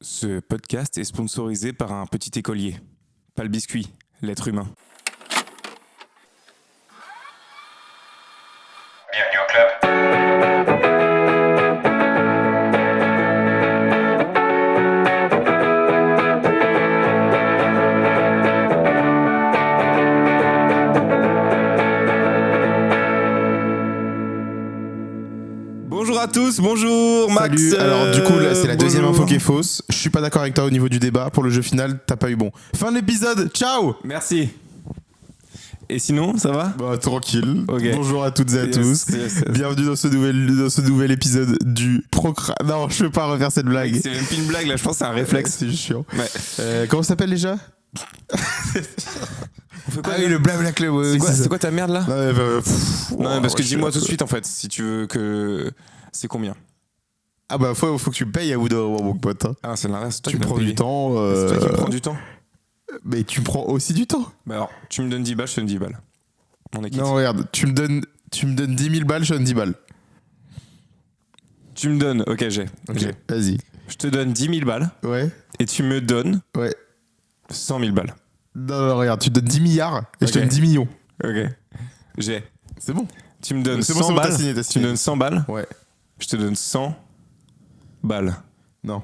Ce podcast est sponsorisé par un petit écolier. Pas le biscuit, l'être humain. Bienvenue au club. Bonjour à tous, bonjour Max. Salut. Alors du coup là c'est la deuxième info qui est fausse. Je suis pas d'accord avec toi au niveau du débat. Pour le jeu final, t'as pas eu bon. Fin de l'épisode. Ciao. Merci. Et sinon, ça va? Bah tranquille. Ok. Bonjour à toutes et à tous. Yes. Bienvenue dans ce nouvel épisode du Non, je peux pas refaire cette blague. C'est même plus une blague là, je pense que c'est un réflexe. C'est chiant. Ouais. Comment ça s'appelle déjà? On fait quoi, Ah oui, le Blabla Club. Ouais, c'est quoi ta merde là? Non, Non, parce que dis-moi tout de suite en fait, si tu veux que. C'est combien? Ah bah faut que tu me payes à bout d'un moment, mon pote. Hein. Ah, c'est l'inverse. Tu me prends du temps. C'est toi qui me prends du temps. Mais tu me prends aussi du temps. Bah alors, tu me donnes 10 balles, je te donne 10 balles. On est quitte. Non, regarde, tu me donnes 10 000 balles, je te donne 10 balles. Tu me donnes, ok, j'ai. Vas-y. Je te donne 10 000 balles Ouais. et tu me donnes Ouais. 100 000 balles. Non, regarde, tu te donnes 10 milliards et je te Ok. donne 10 millions. Ok. J'ai. C'est bon. Tu me donnes C'est 100 bon, c'est bon, balles. t'as signé. Tu me donnes 100 balles. Ouais. Je te donne 100 balles. Non.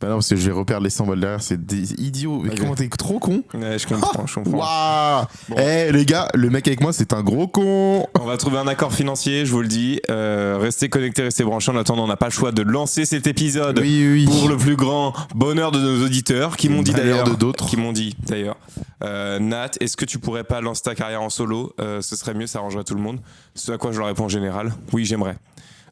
Bah non, parce que je vais reperdre les 100 balles derrière, c'est des idiots. Mais Ok. comment t'es trop con? Ouais, je comprends, je comprends. Waouh. Bon. Eh les gars, le mec avec moi c'est un gros con. On va trouver un accord financier, je vous le dis. Restez connectés, restez branchés. En attendant, on n'a pas le choix de lancer cet épisode Oui. pour le plus grand bonheur de nos auditeurs qui m'ont dit Malheur d'ailleurs. de d'autres. Qui m'ont dit d'ailleurs. Nat, est-ce que tu pourrais pas lancer ta carrière en solo? Ce serait mieux, ça arrangerait tout le monde. Ce à quoi je leur réponds en général. Oui, j'aimerais.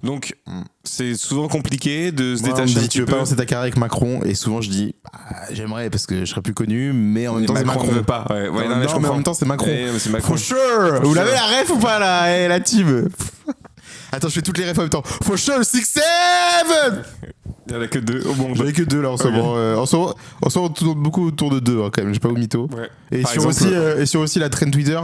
Donc, c'est souvent compliqué de se Moi, on me détacher un dit, petit tu veux peu. pas lancer ta carrière avec Macron et souvent je dis j'aimerais parce que je serais plus connu, mais en même Et temps c'est Macron Macron. ne veut pas. Ouais, ouais, non, mais je mais en comprends. même temps c'est Macron. Ouais, mais c'est Macron. For sure. Vous sure. l'avez la ref ou pas là, la team? Attends, je fais toutes les refs en même temps. For sure, 6-7. Il y en a que deux. Oh bon, J'en ai que 2 là en ce Ok. moment. En ce moment, on tourne beaucoup autour de 2 quand même, j'ai pas au mytho. Ouais. Et Par sur, exemple, aussi, et sur aussi la trend Twitter,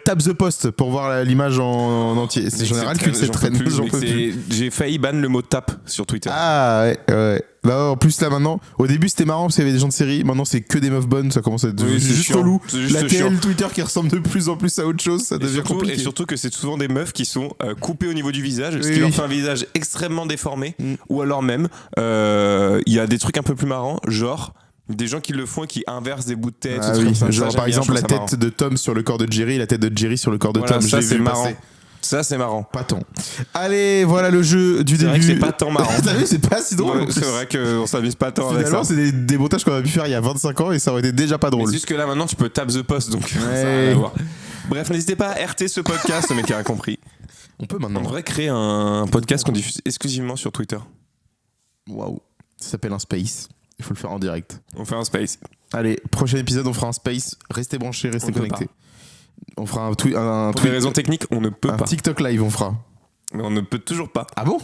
tap the post pour voir l'image en entier. C'est mais général que cette trend, j'en peux plus. J'ai failli ban le mot tape sur Twitter. Ah ouais. Là, en plus là maintenant, au début c'était marrant parce qu'il y avait des gens de série, maintenant c'est que des meufs bonnes, ça commence à être Oui, c'est juste chiant. relou. C'est juste La chiant. TL Twitter qui ressemble de plus en plus à autre chose, ça devient compliqué. Et surtout que c'est souvent des meufs qui sont coupées au niveau du visage, ce Oui, qui leur oui. fait un visage extrêmement déformé. Ou alors même, il y a des trucs un peu plus marrants, genre des gens qui le font et qui inversent des bouts de tête. Ah des trucs oui, comme ça. genre Ça, par j'aime bien, exemple je la trouve ça marrant. tête de Tom sur le corps de Jerry, la tête de Jerry sur le corps de Voilà, Tom. ça Je l'ai c'est vu marrant. passer. Ça c'est marrant. Pas tant. Allez, voilà le jeu du C'est début. vrai que c'est pas tant marrant. T'as vu, c'est pas si drôle. en Ouais, plus. c'est vrai qu'on s'amuse pas tant avec ça. Finalement, c'est des montages qu'on a pu faire il y a 25 ans et ça aurait été déjà pas Mais drôle. c'est juste que là maintenant tu peux tap the post donc ça Ouais. n'a rien à voir. Bref, n'hésitez pas à RT ce podcast, le mec a compris. On peut On maintenant. devrait créer un podcast qu'on diffuse exclusivement sur Twitter. Waouh. Ça s'appelle un space. Il faut le faire en direct. On fait un space. Allez, prochain épisode, on fera un space. Restez branchés, restez On peut connectés. On fera un Pour des raisons techniques, on ne peut un pas. TikTok live, on fera. Mais on ne peut toujours pas. Ah bon?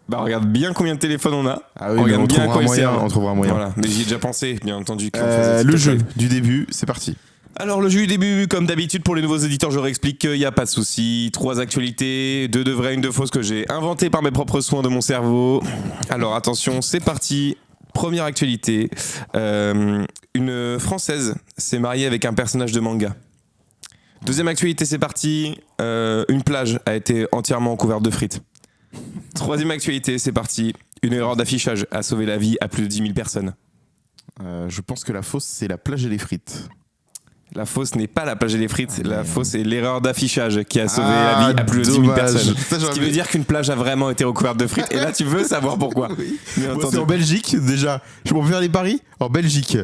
Bah regarde bien combien de téléphones on a. Ah oui, mais regarde on bien à trouvera quoi un ils moyen. servent. On trouvera un moyen. Voilà, mais j'y ai déjà pensé, bien entendu. qu'on faisait Le TikTok jeu live. du début, c'est parti. Alors le jeu du début, comme d'habitude pour les nouveaux éditeurs, je réexplique qu'il n'y a pas de souci. 3 actualités, 2 de vraies, 1 de fausse que j'ai inventées par mes propres soins de mon cerveau. Alors attention, c'est parti. Première actualité, une Française s'est mariée avec un personnage de manga. Deuxième actualité, c'est parti. Une plage a été entièrement couverte de frites. Troisième actualité, c'est parti. Une erreur d'affichage a sauvé la vie à plus de 10 000 personnes. Je pense que la fausse, c'est la plage et les frites. La fausse n'est pas la plage et les frites, la fausse est l'erreur d'affichage qui a sauvé Ah, la vie à plus de 10 000 dommage. personnes. Ça, Ce j'aurais qui pu- veut dire qu'une plage a vraiment été recouverte de frites. Et là, tu veux savoir pourquoi. Oui. Bien Moi, entendu. c'est en Belgique, déjà. Je peux faire les paris en Belgique.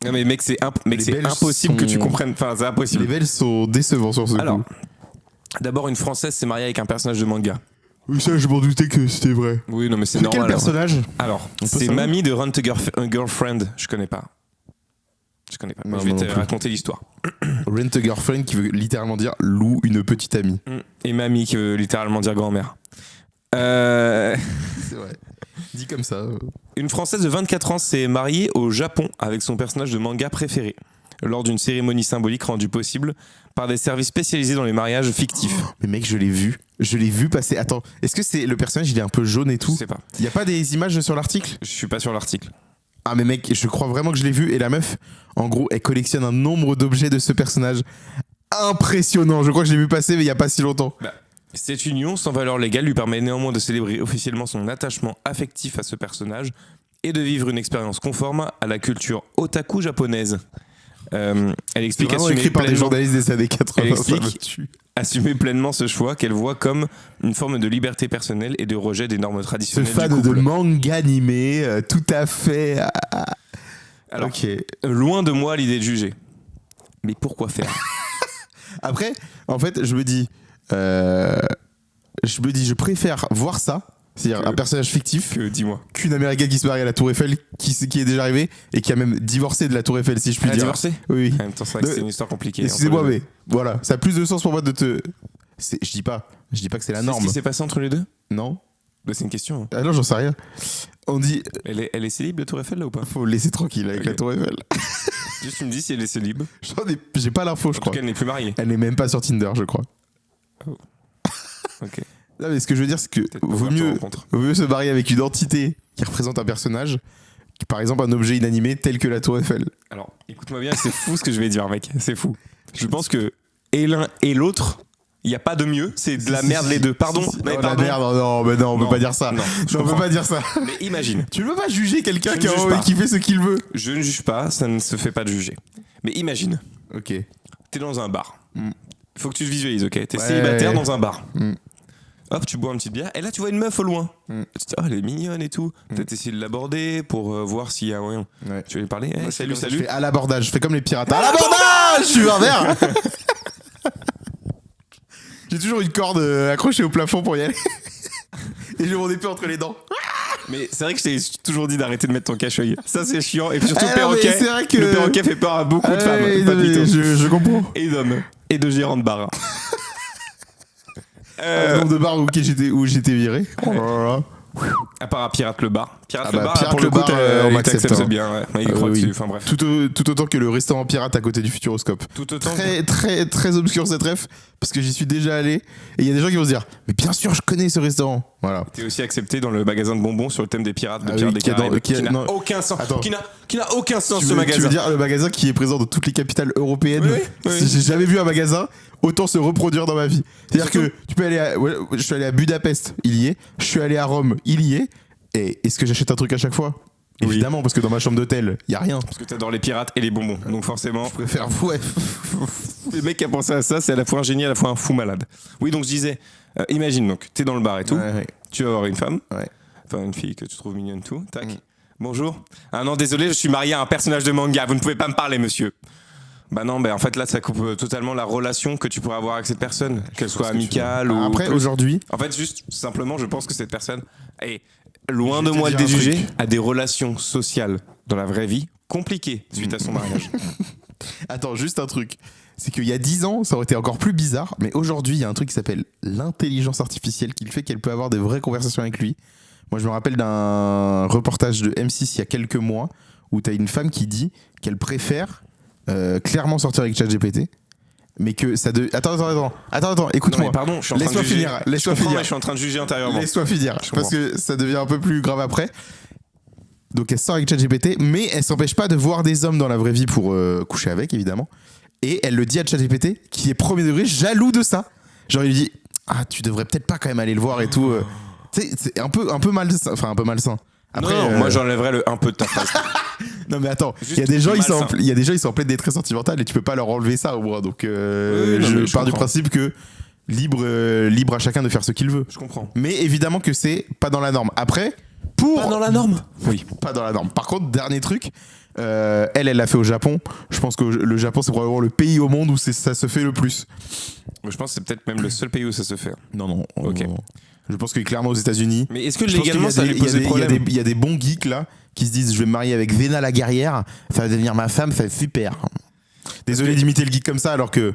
Non mais mec, c'est Les Belges impossible que sont- tu comprennes. Enfin, c'est impossible. Les Belges sont décevants sur ce Alors, coup. d'abord, une Française s'est mariée avec un personnage de manga. Oui, ça, je m'en doutais que c'était vrai. Oui, non mais c'est C'est normal. quel personnage? Alors, On peut c'est savoir Mamie de Run to Girlfriend. Je connais pas. Je connais pas. Mais Non, je vais moi te non plus. raconter l'histoire. Rent a girlfriend qui veut littéralement dire loue une petite amie. Et Mamie qui veut littéralement dire grand-mère. C'est vrai. Dit comme ça. Une Française de 24 ans s'est mariée au Japon avec son personnage de manga préféré. lors d'une cérémonie symbolique rendue possible par des services spécialisés dans les mariages fictifs. Mais mec, je l'ai vu passer. Attends, est-ce que c'est le personnage, il est un peu jaune et Je tout? sais pas. Il y a pas des images sur l'article? Je suis pas sur l'article. Ah mais mec, je crois vraiment que je l'ai vu. Et la meuf, en gros, elle collectionne un nombre d'objets de ce personnage impressionnant. Je crois que je l'ai vu passer, mais il y a pas si longtemps. Cette union sans valeur légale lui permet néanmoins de célébrer officiellement son attachement affectif à ce personnage et de vivre une expérience conforme à la culture otaku japonaise. Elle C'est explique vraiment assumer écrit par des pleinement, journalistes des années 80. Elle ça explique- me tue. assumer pleinement ce choix qu'elle voit comme une forme de liberté personnelle et de rejet des normes Ce traditionnelles fan du de couple. manga animé, tout à fait. Alors, Ok. loin de moi l'idée de juger. Mais pourquoi faire? Après, en fait, je me dis, je préfère voir ça, c'est-à-dire Que- un personnage fictif, Que dis-moi. qu'une américaine qui se marie à la Tour Eiffel, qui est déjà arrivée et qui a même divorcé de la Tour Eiffel, si je puis Elle a dire. divorcé? Oui. En même temps, c'est vrai que De- c'est une histoire compliquée. Excusez-moi, entre les mais voilà, ça a plus de sens pour moi de te. Je dis pas que c'est la deux. norme. C'est ce qui s'est passé entre les deux? Non. Bah, c'est une question. Ah non, j'en sais rien. On dit, Elle est célib, la Tour Eiffel, là, ou pas? faut le laisser tranquille avec Ok. la Tour Eiffel. Juste, tu me dis si elle est célib. J'ai pas l'info, je En tout crois. cas, elle n'est plus mariée. Elle n'est même pas sur Tinder, je crois. Ok. Non, mais ce que je veux dire, c'est que Peut-être vaut pas mieux, rencontre. vaut mieux se marier avec une entité qui représente un personnage, que, par exemple un objet inanimé tel que la Tour Eiffel. Alors, écoute-moi bien, c'est fou ce que je vais dire, mec. C'est fou. Je pense que et l'un et l'autre, il n'y a pas de mieux. C'est de la merde les deux. Pardon. Mais Oh, pardon. la merde, non, mais non, on Non, peut pas dire ça. non, je on peut comprends. pas dire ça. Mais imagine. Tu ne peux pas juger quelqu'un Je qui, ne juge pas. qui fait ce qu'il veut. Je ne juge pas, ça ne se fait pas de juger. Mais imagine, Ok. t'es dans un bar. Mm. Il faut que tu te visualises, ok? T'es Ouais. célibataire dans un bar. Mm. Hop, tu bois une petite bière, et là tu vois une meuf au loin. Mm. Tu te dis, oh, elle est mignonne et tout. Peut-être essayer de l'aborder pour voir s'il y a moyen. Ouais. Tu veux lui parler? Eh, Moi, salut, Je salut. fais à l'abordage, je fais comme les pirates. À l'abordage. Je suis un verre. J'ai toujours une corde accrochée au plafond pour y aller. Et j'ai mon épée entre les dents. Mais c'est vrai que je t'ai toujours dit d'arrêter de mettre ton cache-œil. Ça c'est chiant. Et puis surtout, Ah non, mais perroquet. c'est vrai que- Le perroquet fait peur à beaucoup de femmes. Ouais, pas non, mais mytho. je comprends. Et d'hommes. Et de gérants de bar. Le nombre de bars où j'étais viré. Oh là là. À part à Pirate le bar. Pirate Ah le bah, bar, Pirate pour le le coup, bar, on il m'accepte, t'accepte hein. bien. Ouais. Il croit Oui. dessus. Enfin bref. Tout autant que le restaurant pirate à côté du Futuroscope. Tout autant. Très, très, très obscur cette ref, parce que j'y suis déjà allé. Et il y a des gens qui vont se dire, mais bien sûr, je connais ce restaurant. Voilà. T'es aussi accepté dans le magasin de bonbons sur le thème des pirates, de Ah Pirates oui, des qui est dans- Caraïbes, qui est- qui n'a non. aucun sens. Attends. Qui n'a aucun sens Tu ce veux magasin. dire le magasin qui est présent dans toutes les capitales européennes? Oui, oui. Si j'ai jamais vu un magasin autant se reproduire dans ma vie. C'est-à-dire surtout- que tu peux aller je suis allé à Budapest, il y est. Je suis allé à Rome, il y est. Et est-ce que j'achète un truc à chaque fois? Oui. Évidemment, parce que dans ma chambre d'hôtel, il y a rien. Parce que t'adores les pirates et les bonbons. Donc forcément, Je préfère, ouais. le mec qui a pensé à ça, c'est à la fois un génie, à la fois un fou malade. Oui, donc je disais, imagine donc, t'es dans le bar et tout, Ouais, ouais. tu vas voir une femme, Ouais. enfin une fille que tu trouves mignonne tout, tac. Mm. Bonjour. Ah non, désolé, je suis marié à un personnage de manga, vous ne pouvez pas me parler, monsieur. Bah non, bah en fait là, ça coupe totalement la relation que tu pourrais avoir avec cette personne, qu'elle soit ce que tu amicale veux. ou. Après, plus. aujourd'hui, En fait, juste simplement, je pense que cette personne est loin Je de vais te moi le dire un déjuger, truc. a des relations sociales dans la vraie vie compliquées suite à son mariage. attends, juste un truc. C'est qu'il y a 10 ans, ça aurait été encore plus bizarre, mais aujourd'hui, il y a un truc qui s'appelle l'intelligence artificielle qui fait qu'elle peut avoir des vraies conversations avec lui. Moi, je me rappelle d'un reportage de M6 il y a quelques mois où tu as une femme qui dit qu'elle préfère clairement sortir avec ChatGPT, mais que ça de. Attends, Non, écoute-moi. mais pardon, je suis en train de Laisse-moi juger. finir, laisse-moi Je comprends, finir. mais je suis en train de juger intérieurement. Laisse-moi finir, Je parce que ça devient un peu plus grave après. Donc elle sort avec ChatGPT, mais elle s'empêche pas de voir des hommes dans la vraie vie pour coucher avec, évidemment. Et elle le dit à ChatGPT, qui est premier degré jaloux de ça. Genre il lui dit, ah tu devrais peut-être pas quand même aller le voir et tout. Tu sais, c'est un peu malsain. Enfin un peu malsain. Après, non, moi j'enlèverais le un peu de ta phrase. non mais attends, Juste il y a des gens malsain. il y a des gens ils sont en pleine détresse sentimentale et tu peux pas leur enlever ça au moins. Donc Oui, non, mais je je pars du comprends. principe que libre à chacun de faire ce qu'il veut. Je comprends. Mais évidemment que c'est pas dans la norme. Après, pour la norme. Oui. pas dans la norme. Par contre, dernier truc, elle l'a fait au Japon. Je pense que le Japon, c'est probablement le pays au monde où ça se fait le plus. Je pense que c'est peut-être même le seul pays où ça se fait. Non. Ok. Je pense que clairement aux États-Unis. Mais est-ce que je pense légalement qu'il y a ça des- lui pose des problèmes Il y a des bons geeks là qui se disent je vais me marier avec Véna la guerrière, ça va devenir ma femme, ça va être super. Désolé d'imiter le geek comme ça alors que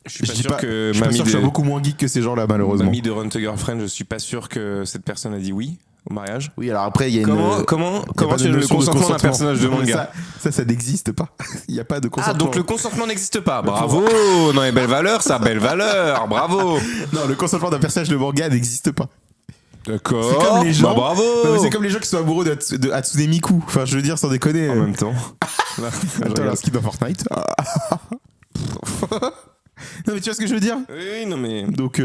Je suis pas dis sûr que je suis pas sûr que je suis de... beaucoup moins geek que ces gens-là malheureusement. Mamie de Run to Girlfriend, je suis pas sûr que cette personne a dit oui. au mariage. Oui, alors après, il y a Comment pas de tu le notion de consentement d'un personnage de Non, mais manga? ça n'existe pas. Il n'y a pas de consentement. Ah, donc le consentement n'existe pas. Bravo. Non, mais belle valeur, ça, belle valeur. Bravo. Non, le consentement d'un personnage de manga n'existe pas. D'accord. C'est comme les gens. Bah, bravo. Non, mais c'est comme les gens qui sont amoureux de Hatsune Miku. Enfin, je veux dire, sans déconner. En même temps. Attends, là, skip dans Fortnite. Non, mais tu vois ce que je veux dire? Oui, non, mais. Donc,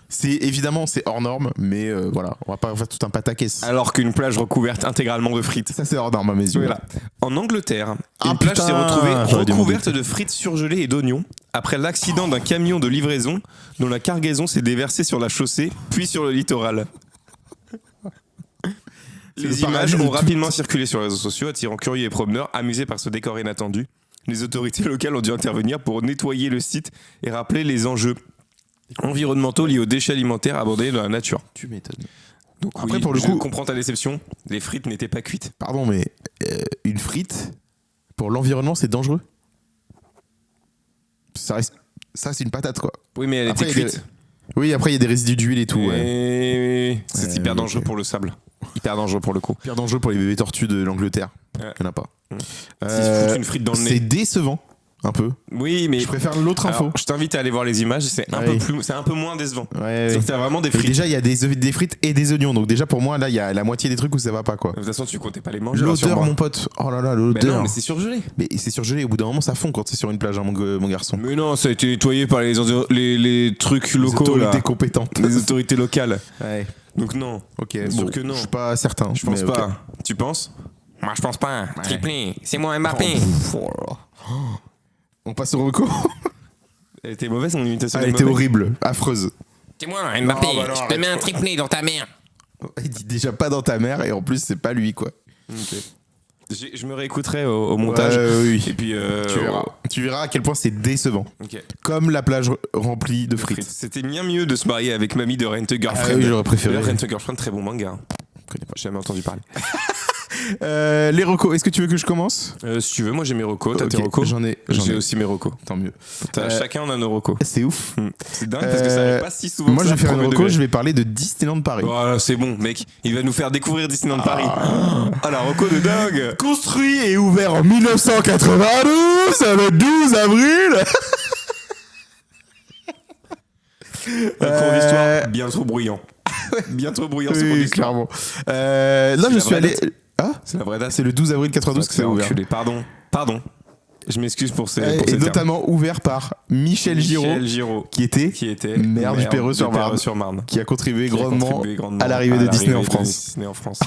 c'est évidemment, c'est hors norme, mais voilà, on va pas faire tout un pataquès. Alors qu'une plage recouverte intégralement de frites. Ça, c'est hors norme à mes yeux. Voilà. En Angleterre, Ah, une plage putain, s'est retrouvée j'aurais dû m'en recouverte douter. de frites surgelées et d'oignons après l'accident d'un camion de livraison dont la cargaison s'est déversée sur la chaussée puis sur le littoral. C'est Les le images paradis de ont tout. rapidement circulé sur les réseaux sociaux, attirant curieux et promeneurs amusés par ce décor inattendu. Les autorités locales ont dû intervenir pour nettoyer le site et rappeler les enjeux environnementaux liés aux déchets alimentaires abandonnés dans la nature. Tu m'étonnes. Donc Après, oui, pour le je coup- comprends ta déception, les frites n'étaient pas cuites. Pardon, mais une frite, pour l'environnement, c'est dangereux. Ça, c'est une patate, quoi. Oui, mais elle Après, était il y a cuite. Oui, après, il y a des résidus d'huile et tout. Ouais. Et c'est Ouais, hyper oui, dangereux ok. pour le sable. Hyper dangereux pour le coup. Pire dangereux pour les bébés tortues de l'Angleterre. Ouais. Il n'y en a pas. S'ils se foutent une frite dans le C'est nez. décevant, un peu. Oui, mais Je préfère l'autre info. alors, je t'invite à aller voir les images, c'est un Oui. peu plus, c'est un peu moins décevant. Ouais, C'est ouais. que t'as vraiment des Et frites. déjà, il y a des frites et des oignons. Donc, déjà, pour moi, là, il y a la moitié des trucs où ça va pas, quoi. De toute façon, tu comptais pas les manger. L'odeur, rassure-moi. mon pote. Oh là là, Mais l'odeur. non, mais c'est surgelé. Mais c'est surgelé. Au bout d'un moment, ça fond quand c'est sur une plage, hein, mon garçon. Mais non, ça a été nettoyé par les trucs Les locaux autorités là. compétentes. Les autorités locales. Ouais. Donc non. Ok. Bien Bon, sûr que non. Je suis pas certain. Je pense mais ok. pas. Tu penses? Moi, je pense pas. Triplé. C'est moi Mbappé. Oh là là. On passe au recours. Elle était mauvaise mon imitation. Elle était d'Mbappé. horrible, affreuse. C'est moi, Mbappé. Non, bah non, Je te mets un triplé dans ta mère. Il dit déjà pas dans ta mère et en plus, c'est pas lui, quoi. Ok. Je me réécouterai au montage. Oui. Et puis Tu verras. Tu verras à quel point c'est décevant. Ok. Comme la plage remplie de frites. C'était bien mieux de se marier avec Mamie de Rent a Girlfriend. Ah oui, j'aurais préféré. D'ailleurs, Rent a Girlfriend, très bon manga. Hein. Je connais pas. J'ai jamais entendu parler. Les recos, est-ce que tu veux que je commence? Si tu veux, moi j'ai mes recos. T'as tes Ok, recos? J'en ai aussi mes recos. Tant mieux. Chacun on a nos recos. C'est ouf. C'est dingue parce que ça arrive pas si souvent. Moi, que je ça, vais faire une premier reco, degré. je vais parler de Disneyland Paris. Voilà, c'est bon, mec. Il va nous faire découvrir Disneyland Paris. Ah, la reco de dingue. Construit et ouvert en 1992, le 12 avril. Un cours d'histoire bien trop bruyant. Bien trop bruyant ce cours Oui, d'histoire. clairement. Là, je la suis vraie allé. date Ah, C'est la vraie date. c'est le 12 avril 92 que ça a ouvert. enculé. Pardon. Je m'excuse pour ces. Et pour ces termes. notamment ouvert par Michel Giraud, qui était maire du Perreux-sur-Marne. Perreux-sur-Marne. qui a contribué Qui a grandement contribué grandement à l'arrivée de Disney en de France. Disney en France.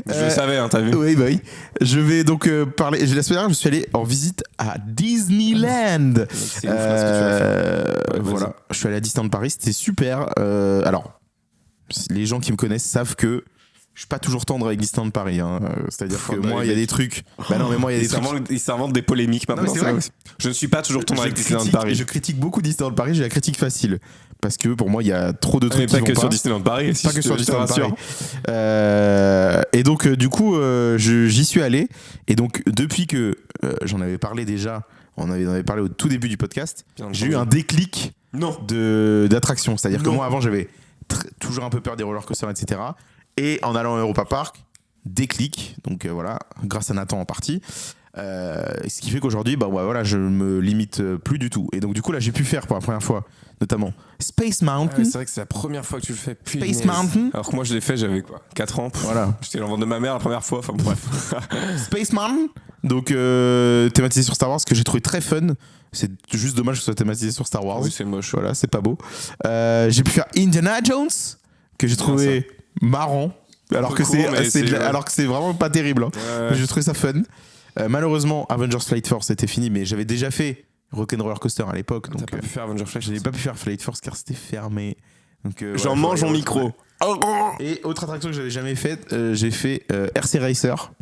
Je le savais, hein, t'as vu. Oui, bah oui. Je vais donc parler. La semaine dernière, je suis allé en visite à Disneyland. C'est ouf, là, ce que tu vas faire. Ouais, vas-y. Voilà, je suis allé à Disneyland Paris, c'était super. Alors, les gens qui me connaissent savent que je suis pas toujours tendre avec Disneyland Paris. Hein. C'est-à-dire que bah, moi, il y a des trucs. Bah non, mais moi, il y a des trucs. Il s'invente des polémiques Non, mais maintenant. c'est vrai. Je ne suis pas toujours tendre avec Disneyland critique- Paris. je critique beaucoup Disneyland Paris, j'ai la critique facile. Parce que pour moi, il y a trop de Mais trucs qui pas vont que pas. sur Disneyland Paris. Pas que sur Disneyland Paris. Et donc, du coup, j'y suis allé. Et donc, depuis que j'en avais parlé déjà, on en avait parlé au tout début du podcast, Bien j'ai eu entendu. un déclic Non. d'attraction. C'est-à-dire que Non. moi, avant, j'avais toujours un peu peur des roller coasters, etc. Et en allant à Europa Park, déclic. Donc, voilà, grâce à Nathan en partie. Ce qui fait qu'aujourd'hui, bah, ouais, voilà, je me limite plus du tout. Et donc, du coup, là, j'ai pu faire pour la première fois, notamment Space Mountain. C'est vrai que c'est la première fois que tu le fais. Space Punaise. Mountain. Alors que moi, je l'ai fait, j'avais quoi 4 ans. Voilà. J'étais l'enfant de ma mère la première fois. Enfin, bref. Space Mountain, donc thématisé sur Star Wars, que j'ai trouvé très fun. C'est juste dommage que ce soit thématisé sur Star Wars. Oui, c'est moche. Voilà, c'est pas beau. J'ai pu faire Indiana Jones, que j'ai trouvé marrant, alors que court, mais c'est- alors que c'est vraiment pas terrible. Hein. Ouais. Mais j'ai trouvé ça fun. Malheureusement, Avengers Flight Force était fini, mais j'avais déjà fait Rock'n'Roller Coaster à l'époque, T'as donc pas pu faire Avenger Flash. j'avais pas pu faire Flight Force car c'était fermé. Donc, J'en voilà, mange faudrait mon y micro. Et autre attraction que j'avais jamais faite, j'ai fait RC Racer.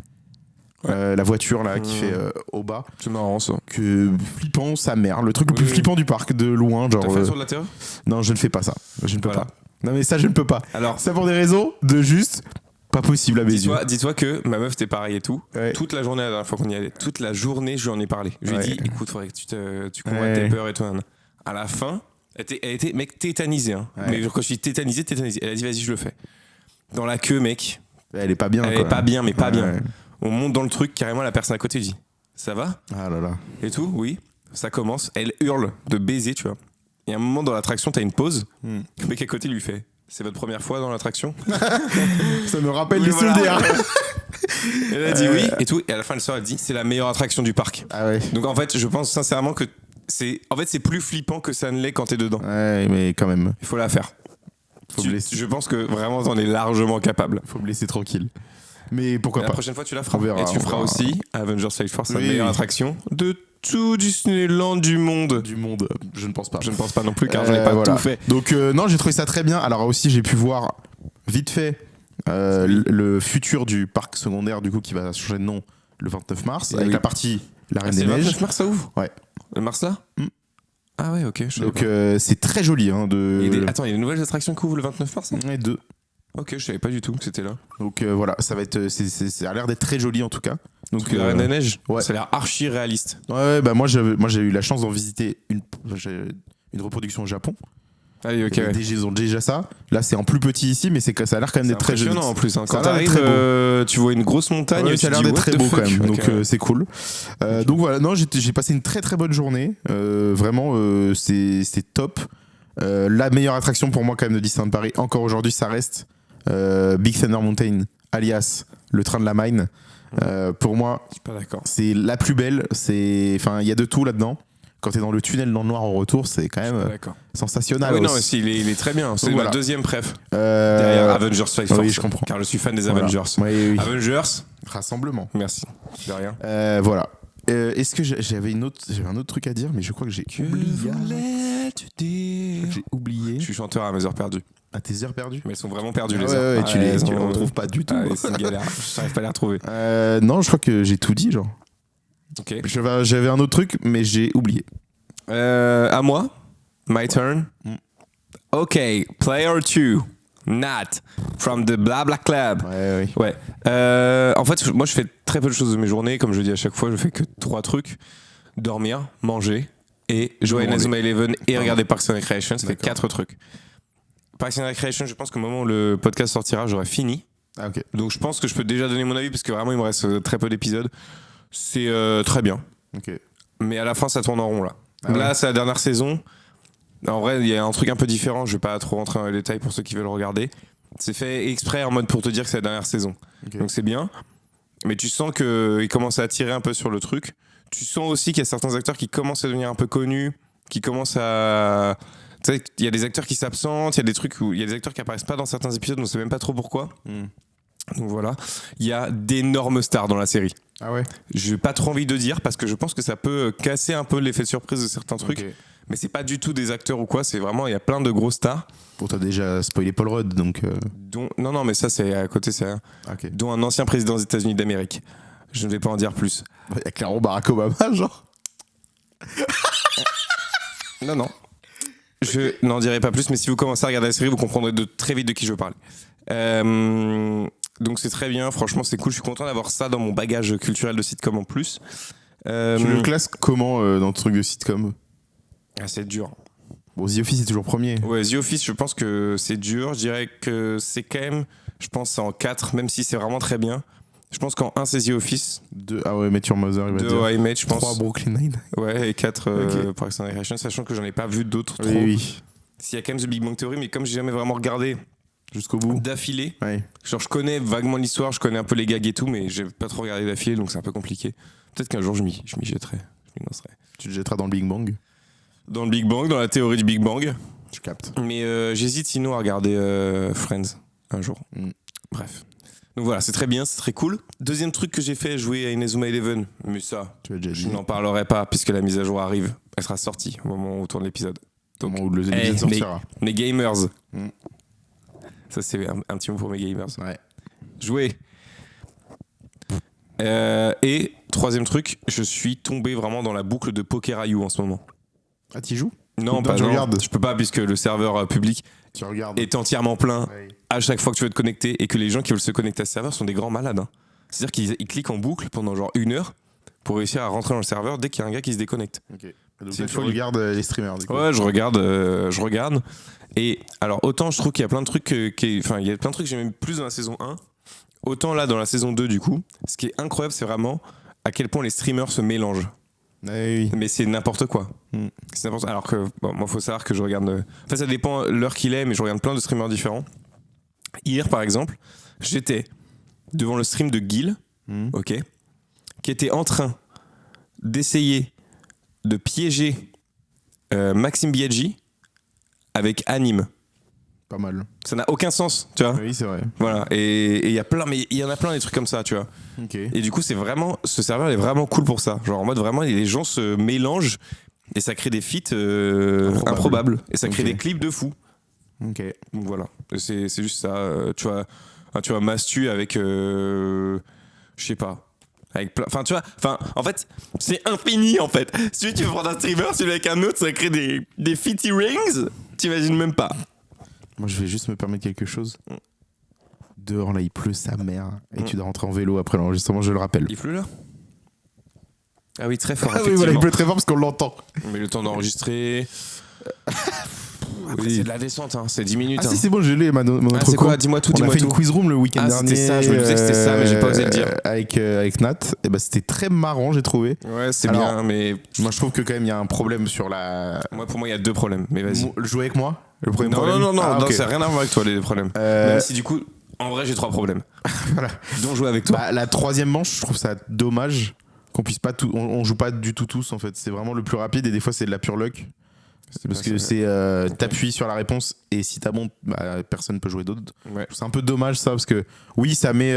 La voiture là qui fait au bas, C'est marrant ça. que flippant sa mère, le truc le Oui, plus oui. flippant du parc de loin, genre T'as fait sur de l'intérieur? non, je ne fais pas ça, je ne peux Voilà. pas. Non mais ça je ne peux pas. Alors, Ça pour des raisons de juste pas possible à mes yeux. dis-toi que ma meuf, t'es pareil et tout. Ouais. Toute la journée, la dernière fois qu'on y allait, toute la journée, je lui en ai parlé. Je lui ai Ouais. dit, écoute, faudrait que tu combattes Ouais. tes peurs et tout. nan. À la fin, elle était mec, tétanisée. Hein. Ouais. Mais quand je suis tétanisée, elle a dit, vas-y, je le fais. Dans la queue, mec. Elle est pas bien. Elle quoi. est pas bien, mais pas Ouais, bien. ouais. On monte dans le truc, carrément, la personne à côté dit ça va? Ah là là. Et tout, oui. Ça commence. Elle hurle de baiser, tu vois. Et à un moment dans l'attraction, t'as une pause. Le mec à côté lui fait c'est votre première fois dans l'attraction? Ça me rappelle Oui, les voilà. souvenirs. Elle a dit oui et tout. Et à la fin, elle sort, elle dit c'est la meilleure attraction du parc. Ah ouais. Donc en fait, je pense sincèrement que c'est plus flippant que ça ne l'est quand t'es dedans. Ouais, mais quand même. Il faut la faire. Faut me laisser. Je pense que vraiment t'en es largement capable. Faut me laisser tranquille. Mais pourquoi La pas. prochaine fois, tu la feras. On verra, Et tu on feras verra. aussi Avengers Flight Force, la Oui, meilleure oui. attraction de tout Disneyland du monde. Du monde, je ne pense pas. Je ne pense pas non plus car je n'ai pas Voilà. tout fait. Donc non, j'ai trouvé ça très bien. Alors aussi, j'ai pu voir vite fait le futur du parc secondaire du coup qui va changer de nom le 29 mars Et avec oui. la partie la Reine C'est des le Neiges. 29 mars, ça ouvre? Ouais. Le mars là? Ah ouais, ok. Je savais Donc pas. c'est très joli hein, Attends, il y a des nouvelles attractions qui ouvrent le 29 mars? Ouais, deux. Ok, je savais pas du tout que c'était là. Donc voilà, ça va être ça a l'air d'être très joli en tout cas. Donc La Reine des Neiges, ouais. ça a l'air archi réaliste. ouais, bah moi j'ai eu la chance d'en visiter une reproduction au Japon. Allez, ok. Et Ouais. ils ont déjà ça. Là c'est en plus petit ici, mais ça a l'air quand même C'est d'être très joli. impressionnant en plus. Hein. Ça Quand a l'air d'être t'arrives, très beau. tu vois une grosse montagne. Ouais, et ça a tu l'air dis, d'être what très the beau fuck? quand même, donc Ok. c'est cool. Donc voilà, non, j'ai passé une très très bonne journée. Vraiment, c'est top. La meilleure attraction pour moi quand même de Disneyland Paris, encore aujourd'hui, ça reste Big Thunder Mountain, alias le train de la Mine. Pour moi, Je suis pas d'accord. c'est la plus belle. Enfin, il y a de tout là-dedans. Quand t'es dans le tunnel dans le noir au retour, c'est quand Je suis même pas d'accord. sensationnel. Ah oui, non, mais si, il est très bien. C'est Donc ma voilà. deuxième préf. Derrière Avengers Flight Force. oui, je comprends. Car je suis fan des Voilà. Avengers. Oui. Avengers, Rassemblement. merci. De rien. Voilà. Est-ce que j'avais un autre truc à dire, mais je crois que j'ai oublié. voulais-tu dire? J'ai oublié. Je suis chanteur à mes heures perdues. À tes heures perdues. Mais elles sont vraiment perdues, Ah les ouais, heures. ouais, tu les elles ont- retrouves pas du tout. Ah, c'est une galère. Je n'arrive pas à les retrouver. Non, je crois que j'ai tout dit, genre. Ok. J'avais un autre truc, mais j'ai oublié. À moi. My turn. Mm. Ok. Player 2. Nat. From the Blabla Club. Ouais. Ouais. En fait, moi, je fais très peu de choses de mes journées. Comme je dis à chaque fois, je fais que 3 trucs. Dormir, manger et jouer à Manger. Inazuma Eleven et Ah. regarder Parks and Recreation. Ça fait D'accord. 4 trucs. Parks and Recreation, je pense qu'au moment où le podcast sortira, j'aurai fini. Ah, ok. Donc je pense que je peux déjà donner mon avis parce que vraiment, il me reste très peu d'épisodes. C'est très bien. Ok. Mais à la fin, ça tourne en rond là. Ah Là, ouais. c'est la dernière saison. En vrai, il y a un truc un peu différent. Je vais pas trop rentrer dans les détails pour ceux qui veulent regarder. C'est fait exprès en mode pour te dire que c'est la dernière saison. Ok. Donc c'est bien. Mais tu sens qu'il commence à tirer un peu sur le truc. Tu sens aussi qu'il y a certains acteurs qui commencent à devenir un peu connus, qui commencent à... Tu sais, il y a des acteurs qui s'absentent, il y a des trucs où il y a des acteurs qui apparaissent pas dans certains épisodes, on sait même pas trop pourquoi. Hmm. Donc voilà. Il y a d'énormes stars dans la série. Ah ouais. J'ai pas trop envie de dire parce que je pense que ça peut casser un peu l'effet de surprise de certains trucs. Ok. Mais c'est pas du tout des acteurs ou quoi, c'est vraiment, il y a plein de grosses stars. Bon, t'as déjà spoilé Paul Rudd, donc. Dont, non, mais ça c'est à côté, c'est Ok. dont un ancien président des États-Unis d'Amérique. Je ne vais pas en dire plus. Il y a clairement Barack Obama, genre. Non. Je n'en dirai pas plus, mais si vous commencez à regarder la série, vous comprendrez très vite de qui je parle. Donc c'est très bien, franchement c'est cool, je suis content d'avoir ça dans mon bagage culturel de sitcom en plus. Tu le classes comment dans le truc de sitcom? C'est dur. Bon, The Office est toujours premier. Ouais, The Office, je pense que c'est dur. Je dirais que c'est quand même, je pense en 4, même si c'est vraiment très bien. Je pense qu'en 1 c'est The Office, Ah ouais, Met Your Mother, il va 2 dire. I Met, je pense. 3 Brooklyn Nine. Ouais, et 4 Ok. Parks and Recreation, sachant que j'en ai pas vu d'autres trop. Oui. S'il y a quand même The Big Bang Theory, mais comme j'ai jamais vraiment regardé Jusqu'au bout. d'affilée, Ouais. genre je connais vaguement l'histoire, je connais un peu les gags et tout, mais j'ai pas trop regardé d'affilée, donc c'est un peu compliqué. Peut-être qu'un jour je m'y jetterai, je m'y lancerai. Tu te jetteras dans le Big Bang. Dans le Big Bang, dans la théorie du Big Bang. Je capte. Mais j'hésite sinon à regarder Friends un jour. Mm. Bref. Donc voilà, c'est très bien, c'est très cool. Deuxième truc que j'ai fait, jouer à Inazuma Eleven. Mais ça, Tu l'as déjà je dit. n'en parlerai pas puisque la mise à jour arrive. Elle sera sortie au moment où on tourne l'épisode. Au moment où le Eh, l'épisode sortira. Les gamers. Mm. Ça, c'est un petit mot pour mes gamers. Ouais. Jouer. Et troisième truc, je suis tombé vraiment dans la boucle de Pokerayu en ce moment. Ah, t'y joues? Non, Non, pas tu non. regardes. Je peux pas puisque le serveur public Tu regardes. est entièrement plein Ouais. à chaque fois que tu veux te connecter et que les gens qui veulent se connecter à ce serveur sont des grands malades. Hein. C'est-à-dire qu'ils cliquent en boucle pendant genre 1 heure pour réussir à rentrer dans le serveur dès qu'il y a un gars qui se déconnecte. Ok. Donc C'est là, une tu folie. regardes les streamers du coup. Ouais, je regarde. Et alors, autant je trouve qu'il y a plein de trucs enfin, il y a plein de trucs que j'aime plus dans la saison 1. Autant là, dans la saison 2, du coup, ce qui est incroyable, c'est vraiment à quel point les streamers se mélangent. Oui. Mais c'est n'importe quoi. Mm. C'est n'importe. Alors que, bon, moi, faut savoir que je regarde. Enfin, ça dépend l'heure qu'il est, mais je regarde plein de streamers différents. Hier, par exemple, j'étais devant le stream de Guil, ok, qui était en train d'essayer de piéger Maxime Biaggi avec Anime. Pas mal. Ça n'a aucun sens, tu vois. Oui, c'est vrai. Voilà. Et il y a plein, mais il y en a plein des trucs comme ça, tu vois. Ok. Et du coup, c'est vraiment, ce serveur est vraiment cool pour ça. Genre en mode vraiment, les gens se mélangent et ça crée des feats improbables. Et ça crée Ok. des clips de fou. Ok. Donc voilà. Et c'est juste ça. Tu vois, Mastu avec, je sais pas. Enfin, tu vois, en fait, c'est infini en fait. Si tu veux prendre un streamer, celui avec un autre, ça crée des fitty rings. T'imagines même pas. Moi, je vais juste me permettre quelque chose. Dehors, là, il pleut sa mère. Et tu dois rentrer en vélo après l'enregistrement, je le rappelle. Il pleut là? Ah oui, très fort. Ah oui, voilà, il effectivement. pleut très fort parce qu'on l'entend. Mais le temps d'enregistrer. Après, Oui. c'est de la descente, hein. C'est 10 minutes. Ah hein. si, c'est bon, je l'ai, mon Ah, autre c'est quoi? co. Dis-moi tout, On a dis-moi fait tout. une quiz room le week-end Ah, dernier. c'était ça, je me disais que c'était ça, mais j'ai pas osé le dire. Avec Nat. Et bah, c'était très marrant, j'ai trouvé. Ouais, c'est Alors, bien, mais Moi, je trouve que quand même, il y a un problème sur la. pour moi, il y a deux problèmes. Mais vas-y. Jouer avec moi le premier Non, problème non, Ah, ok. ça n'a rien à voir avec toi, les problèmes. Même si du coup, en vrai, j'ai 3 problèmes. Voilà. Dont jouer avec toi. Bah, la troisième manche, je trouve ça dommage qu'on puisse pas tout. On joue pas du tout tous en fait. C'est vraiment le plus rapide et des fois c'est de la pure luck. C'est parce que c'est t'appuies sur la réponse et si t'as bon, bah, personne peut jouer d'autre. Ouais. C'est un peu dommage ça parce que oui, ça met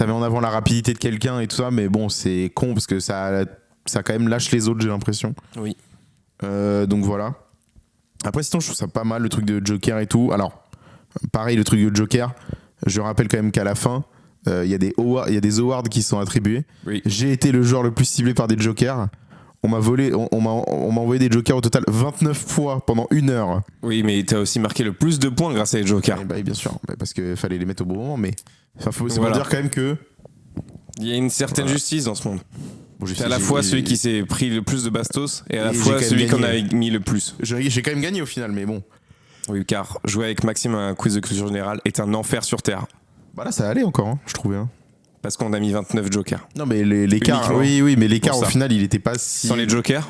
en avant la rapidité de quelqu'un et tout ça, mais bon, c'est con parce que ça quand même lâche les autres, j'ai l'impression. Oui. Donc voilà. Après, sinon, je trouve ça pas mal le truc de Joker et tout. Alors, pareil, le truc de Joker, je rappelle quand même qu'à la fin, il y a des awards qui sont attribués. Oui. J'ai été le joueur le plus ciblé par des Jokers. On m'a volé, on m'a envoyé des Jokers au total 29 fois pendant 1 heure. Oui, mais t'as aussi marqué le plus de points grâce à les jokers. Et bah, bien sûr, bah, parce qu'il fallait les mettre au bon moment, mais c'est Voilà. pour dire quand même que. Il y a une certaine justice dans ce monde. Bon, C'est à la fois celui qui s'est pris le plus de bastos et à la Et j'ai fois quand même celui qu'on a gagné. mis le plus. J'ai quand même gagné au final, mais bon. Oui, car jouer avec Maxime à un quiz de culture générale est un enfer sur Terre. Bah là, ça allait encore, hein, je trouvais. Hein. Parce qu'on a mis 29 jokers. Non, mais l'écart, Uniquement. oui, mais l'écart Pour au ça. final, il était pas si. Sans les jokers,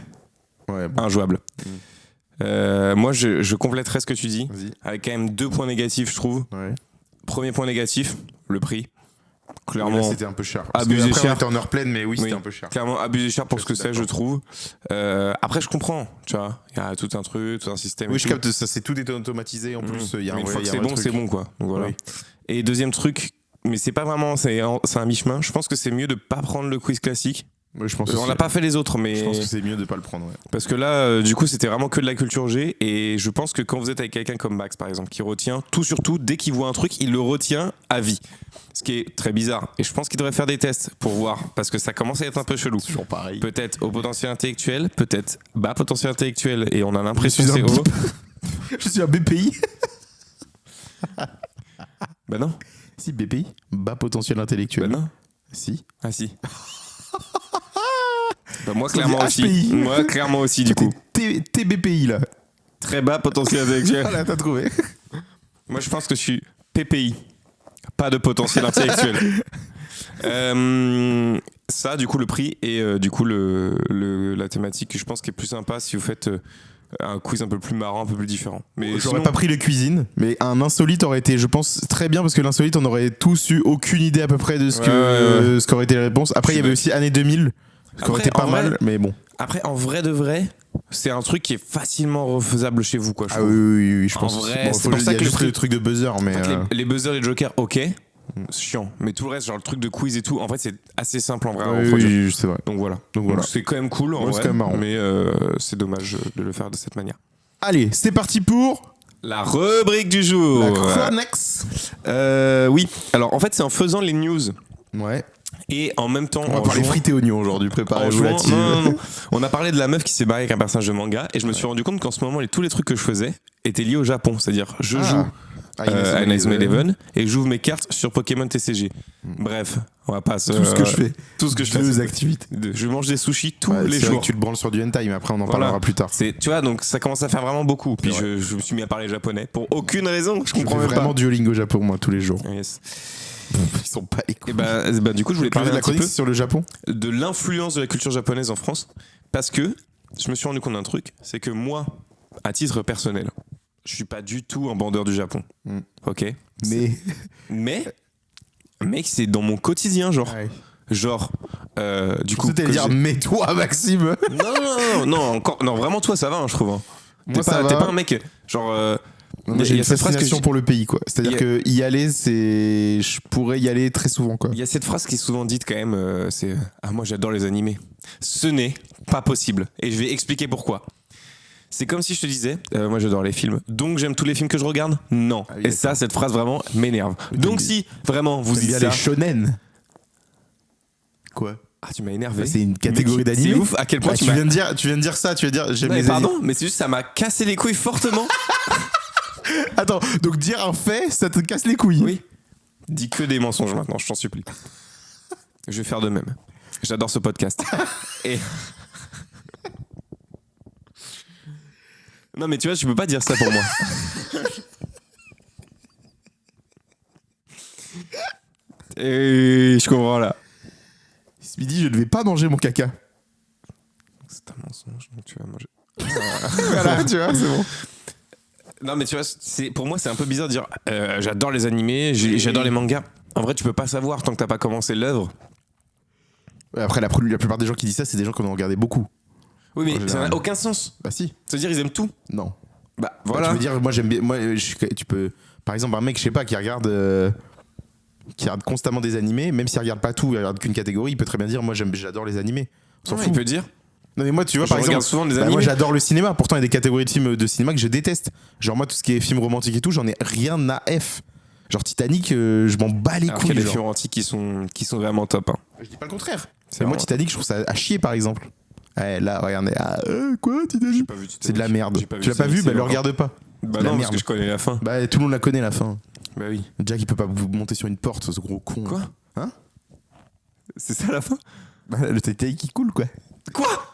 Ouais, bon, injouable. Moi, je compléterai ce que tu dis vas-y. avec quand même 2 points négatifs, je trouve. Ouais. Premier point négatif, le prix. Oui, là, Clairement, c'était un peu cher. Parce que abusé après, cher. on était en heure pleine, mais oui, Oui. c'était un peu cher. clairement abusé cher pour ce que suis c'est, je d'accord. trouve. Après, je comprends, tu vois. Il y a tout un truc, tout un système. Oui, et je tout. capte, ça c'est tout est automatisé en plus. Il y a Mais un une vrai- fois que il y a c'est un vrai bon, truc. c'est bon, quoi. Donc voilà. Oui. Et deuxième truc, mais c'est pas vraiment, c'est un mi-chemin. Je pense que c'est mieux de pas prendre le quiz classique. Oui, je pense On aussi. n'a pas fait les autres, mais Je pense que c'est mieux de pas le prendre. Ouais. parce que là, du coup, c'était vraiment que de la culture G. Et je pense que quand vous êtes avec quelqu'un comme Max, par exemple, qui retient tout sur tout, dès qu'il voit un truc, il le retient à vie. Ce qui est très bizarre. Et je pense qu'il devrait faire des tests pour voir, parce que ça commence à être un peu chelou. Toujours pareil. Peut-être au potentiel intellectuel, peut-être bas potentiel intellectuel, et on a l'impression que Je suis c'est un haut. Je suis un BPI. Bah non, Si, BPI. Bas potentiel intellectuel. bah non. Si. Ah si. Bah moi Ça clairement dit aussi. HPI. Moi clairement aussi du coup. TBPI là. Très bas potentiel intellectuel. Voilà, t'as trouvé. Moi je pense que je suis PPI. Pas de potentiel intellectuel. Ça du coup le prix et du coup la thématique je pense qui est plus sympa si vous faites un quiz un peu plus marrant, un peu plus différent. Mais J'aurais sinon- pas pris le cuisine, mais un insolite aurait été, je pense, très bien parce que l'insolite, on aurait tous eu aucune idée à peu près de ce Ouais. ce qu'aurait été les réponses. Après, il y avait aussi année 2000, ce qui aurait Après, été pas en vrai, mal, mais bon. Après en vrai de vrai, c'est un truc qui est facilement refaisable chez vous quoi. Je Ah trouve. oui, je En pense. vrai, c'est faut- pour il ça y a que le juste truc- le truc de buzzer, mais. En fait, les buzzers, les jokers, ok, c'est chiant. Mais tout le reste, genre le truc de quiz et tout, en fait, c'est assez simple en vrai. à oui, reproduire. oui, c'est vrai. Donc voilà. Donc voilà. C'est quand même cool en Ouais, vrai, c'est quand même marrant. mais c'est dommage de le faire de cette manière. Allez, c'est parti pour La rubrique du jour. la Chronex. Oui. Alors en fait, c'est en faisant les news Ouais. et en même temps On va en parler jouant- frites et oignons aujourd'hui, en préparez-vous jouant- là-dessus. non. On a parlé de la meuf qui s'est barrée avec un personnage de manga et je me suis rendu compte qu'en ce moment, tous les trucs que je faisais étaient liés au Japon. C'est-à-dire, je Ah. joue Inazuma Eleven, et j'ouvre mes cartes sur Pokémon TCG. Bref, on va pas se... Tout ce que je fais. Tout ce que je fais. Deux activités. Je mange des sushis tous Ouais, les c'est vrai jours. que tu te branles sur du hentai, mais après on en Voilà. parlera plus tard. Tu vois, donc ça commence à faire vraiment beaucoup. Puis C'est je me suis mis à parler japonais pour aucune raison. Je Je comprends fais même vraiment pas. Duolingo Japon, moi, tous les jours. Yes. Ils sont pas les couilles. Et bah, du coup, je voulais parler La un petit chronique peu c'est sur le Japon. de l'influence de la culture japonaise en France. Parce que je me suis rendu compte d'un truc, c'est que moi, à titre personnel, je suis pas du tout un bandeur du Japon. Mm. Ok. Mais. Mais, mec, c'est dans mon quotidien, genre. Ouais. Genre, du coup. C'était que dire, j'ai- mais toi, Maxime. Non, encore, non, vraiment, toi, ça va, hein, je trouve. Hein. Moi, ça T'es va. pas un mec, genre. Moi, j'ai il y une a cette phrase que fascination je- pour le pays, quoi. C'est-à-dire Il y que y aller, c'est. Je pourrais y aller très souvent, quoi. Il y a cette phrase qui est souvent dite quand même, c'est ah moi j'adore les animés. Ce n'est pas possible et je vais expliquer pourquoi. C'est comme si je te disais, moi j'adore les films, donc j'aime tous les films que je regarde. Non. Ah oui, Et ça, cette phrase vraiment m'énerve. Donc si vraiment vous T'aimes dites bien ça, les shonen. Quoi ah tu m'as énervé. C'est une catégorie Mais d'animés. C'est ouf à quel point Bah, tu tu m'as. viens de dire ça, tu viens de dire j'aime Non, mais les pardon, mais c'est juste ça m'a cassé les couilles fortement. Attends, donc dire un fait, ça te casse les couilles. Oui. Dis que des mensonges maintenant, je t'en supplie. Je vais faire de même. J'adore ce podcast. Et non mais tu vois, tu peux pas dire ça pour moi. Et je comprends là. Ce midi, je ne vais pas manger mon caca. C'est un mensonge, donc tu vas manger. Voilà, tu vois, c'est bon. Non mais tu vois, pour moi c'est un peu bizarre de dire j'adore les animés, j'adore les mangas. En vrai, tu peux pas savoir tant que t'as pas commencé l'œuvre. Après, la plupart des gens qui disent ça, c'est des gens qui en ont regardé beaucoup. Oui, mais En ça général. n'a aucun sens. Bah si. C'est-à-dire ils aiment tout. Non. Bah Voilà. voilà. Tu veux dire, moi j'aime bien. Tu peux. Par exemple, un mec, je sais pas, qui regarde constamment des animés, même s'il regarde pas tout, il regarde qu'une catégorie, il peut très bien dire, moi j'adore les animés. On s'en Ouais, fout. il peut dire. Non mais moi, tu vois, Je par regarde exemple, souvent des moi animés. j'adore le cinéma. Pourtant, il y a des catégories de films de cinéma que je déteste. Genre moi, tout ce qui est film romantique et tout, j'en ai rien à F. Genre Titanic, je m'en bats les Alors qu'il y a couilles. des genre. films antiques qui sont vraiment top. Hein. Je dis pas le contraire. C'est Mais moi, vraiment- Titanic, je trouve ça à chier, par exemple. Ouais, là, regardez. Ah, quoi, Titanic pas vu Titanic. C'est de la merde. J'ai pas vu Tu l'as pas Titanic, vu Bah, c'est le longtemps. regarde pas. Bah C'est de la non, parce merde. que je connais la fin. Bah, tout le monde la connaît, la fin. Bah oui. Jack, il peut pas monter sur une porte, ce gros con. Quoi Hein C'est ça la fin Bah, le Titanic qui coule, quoi. Quoi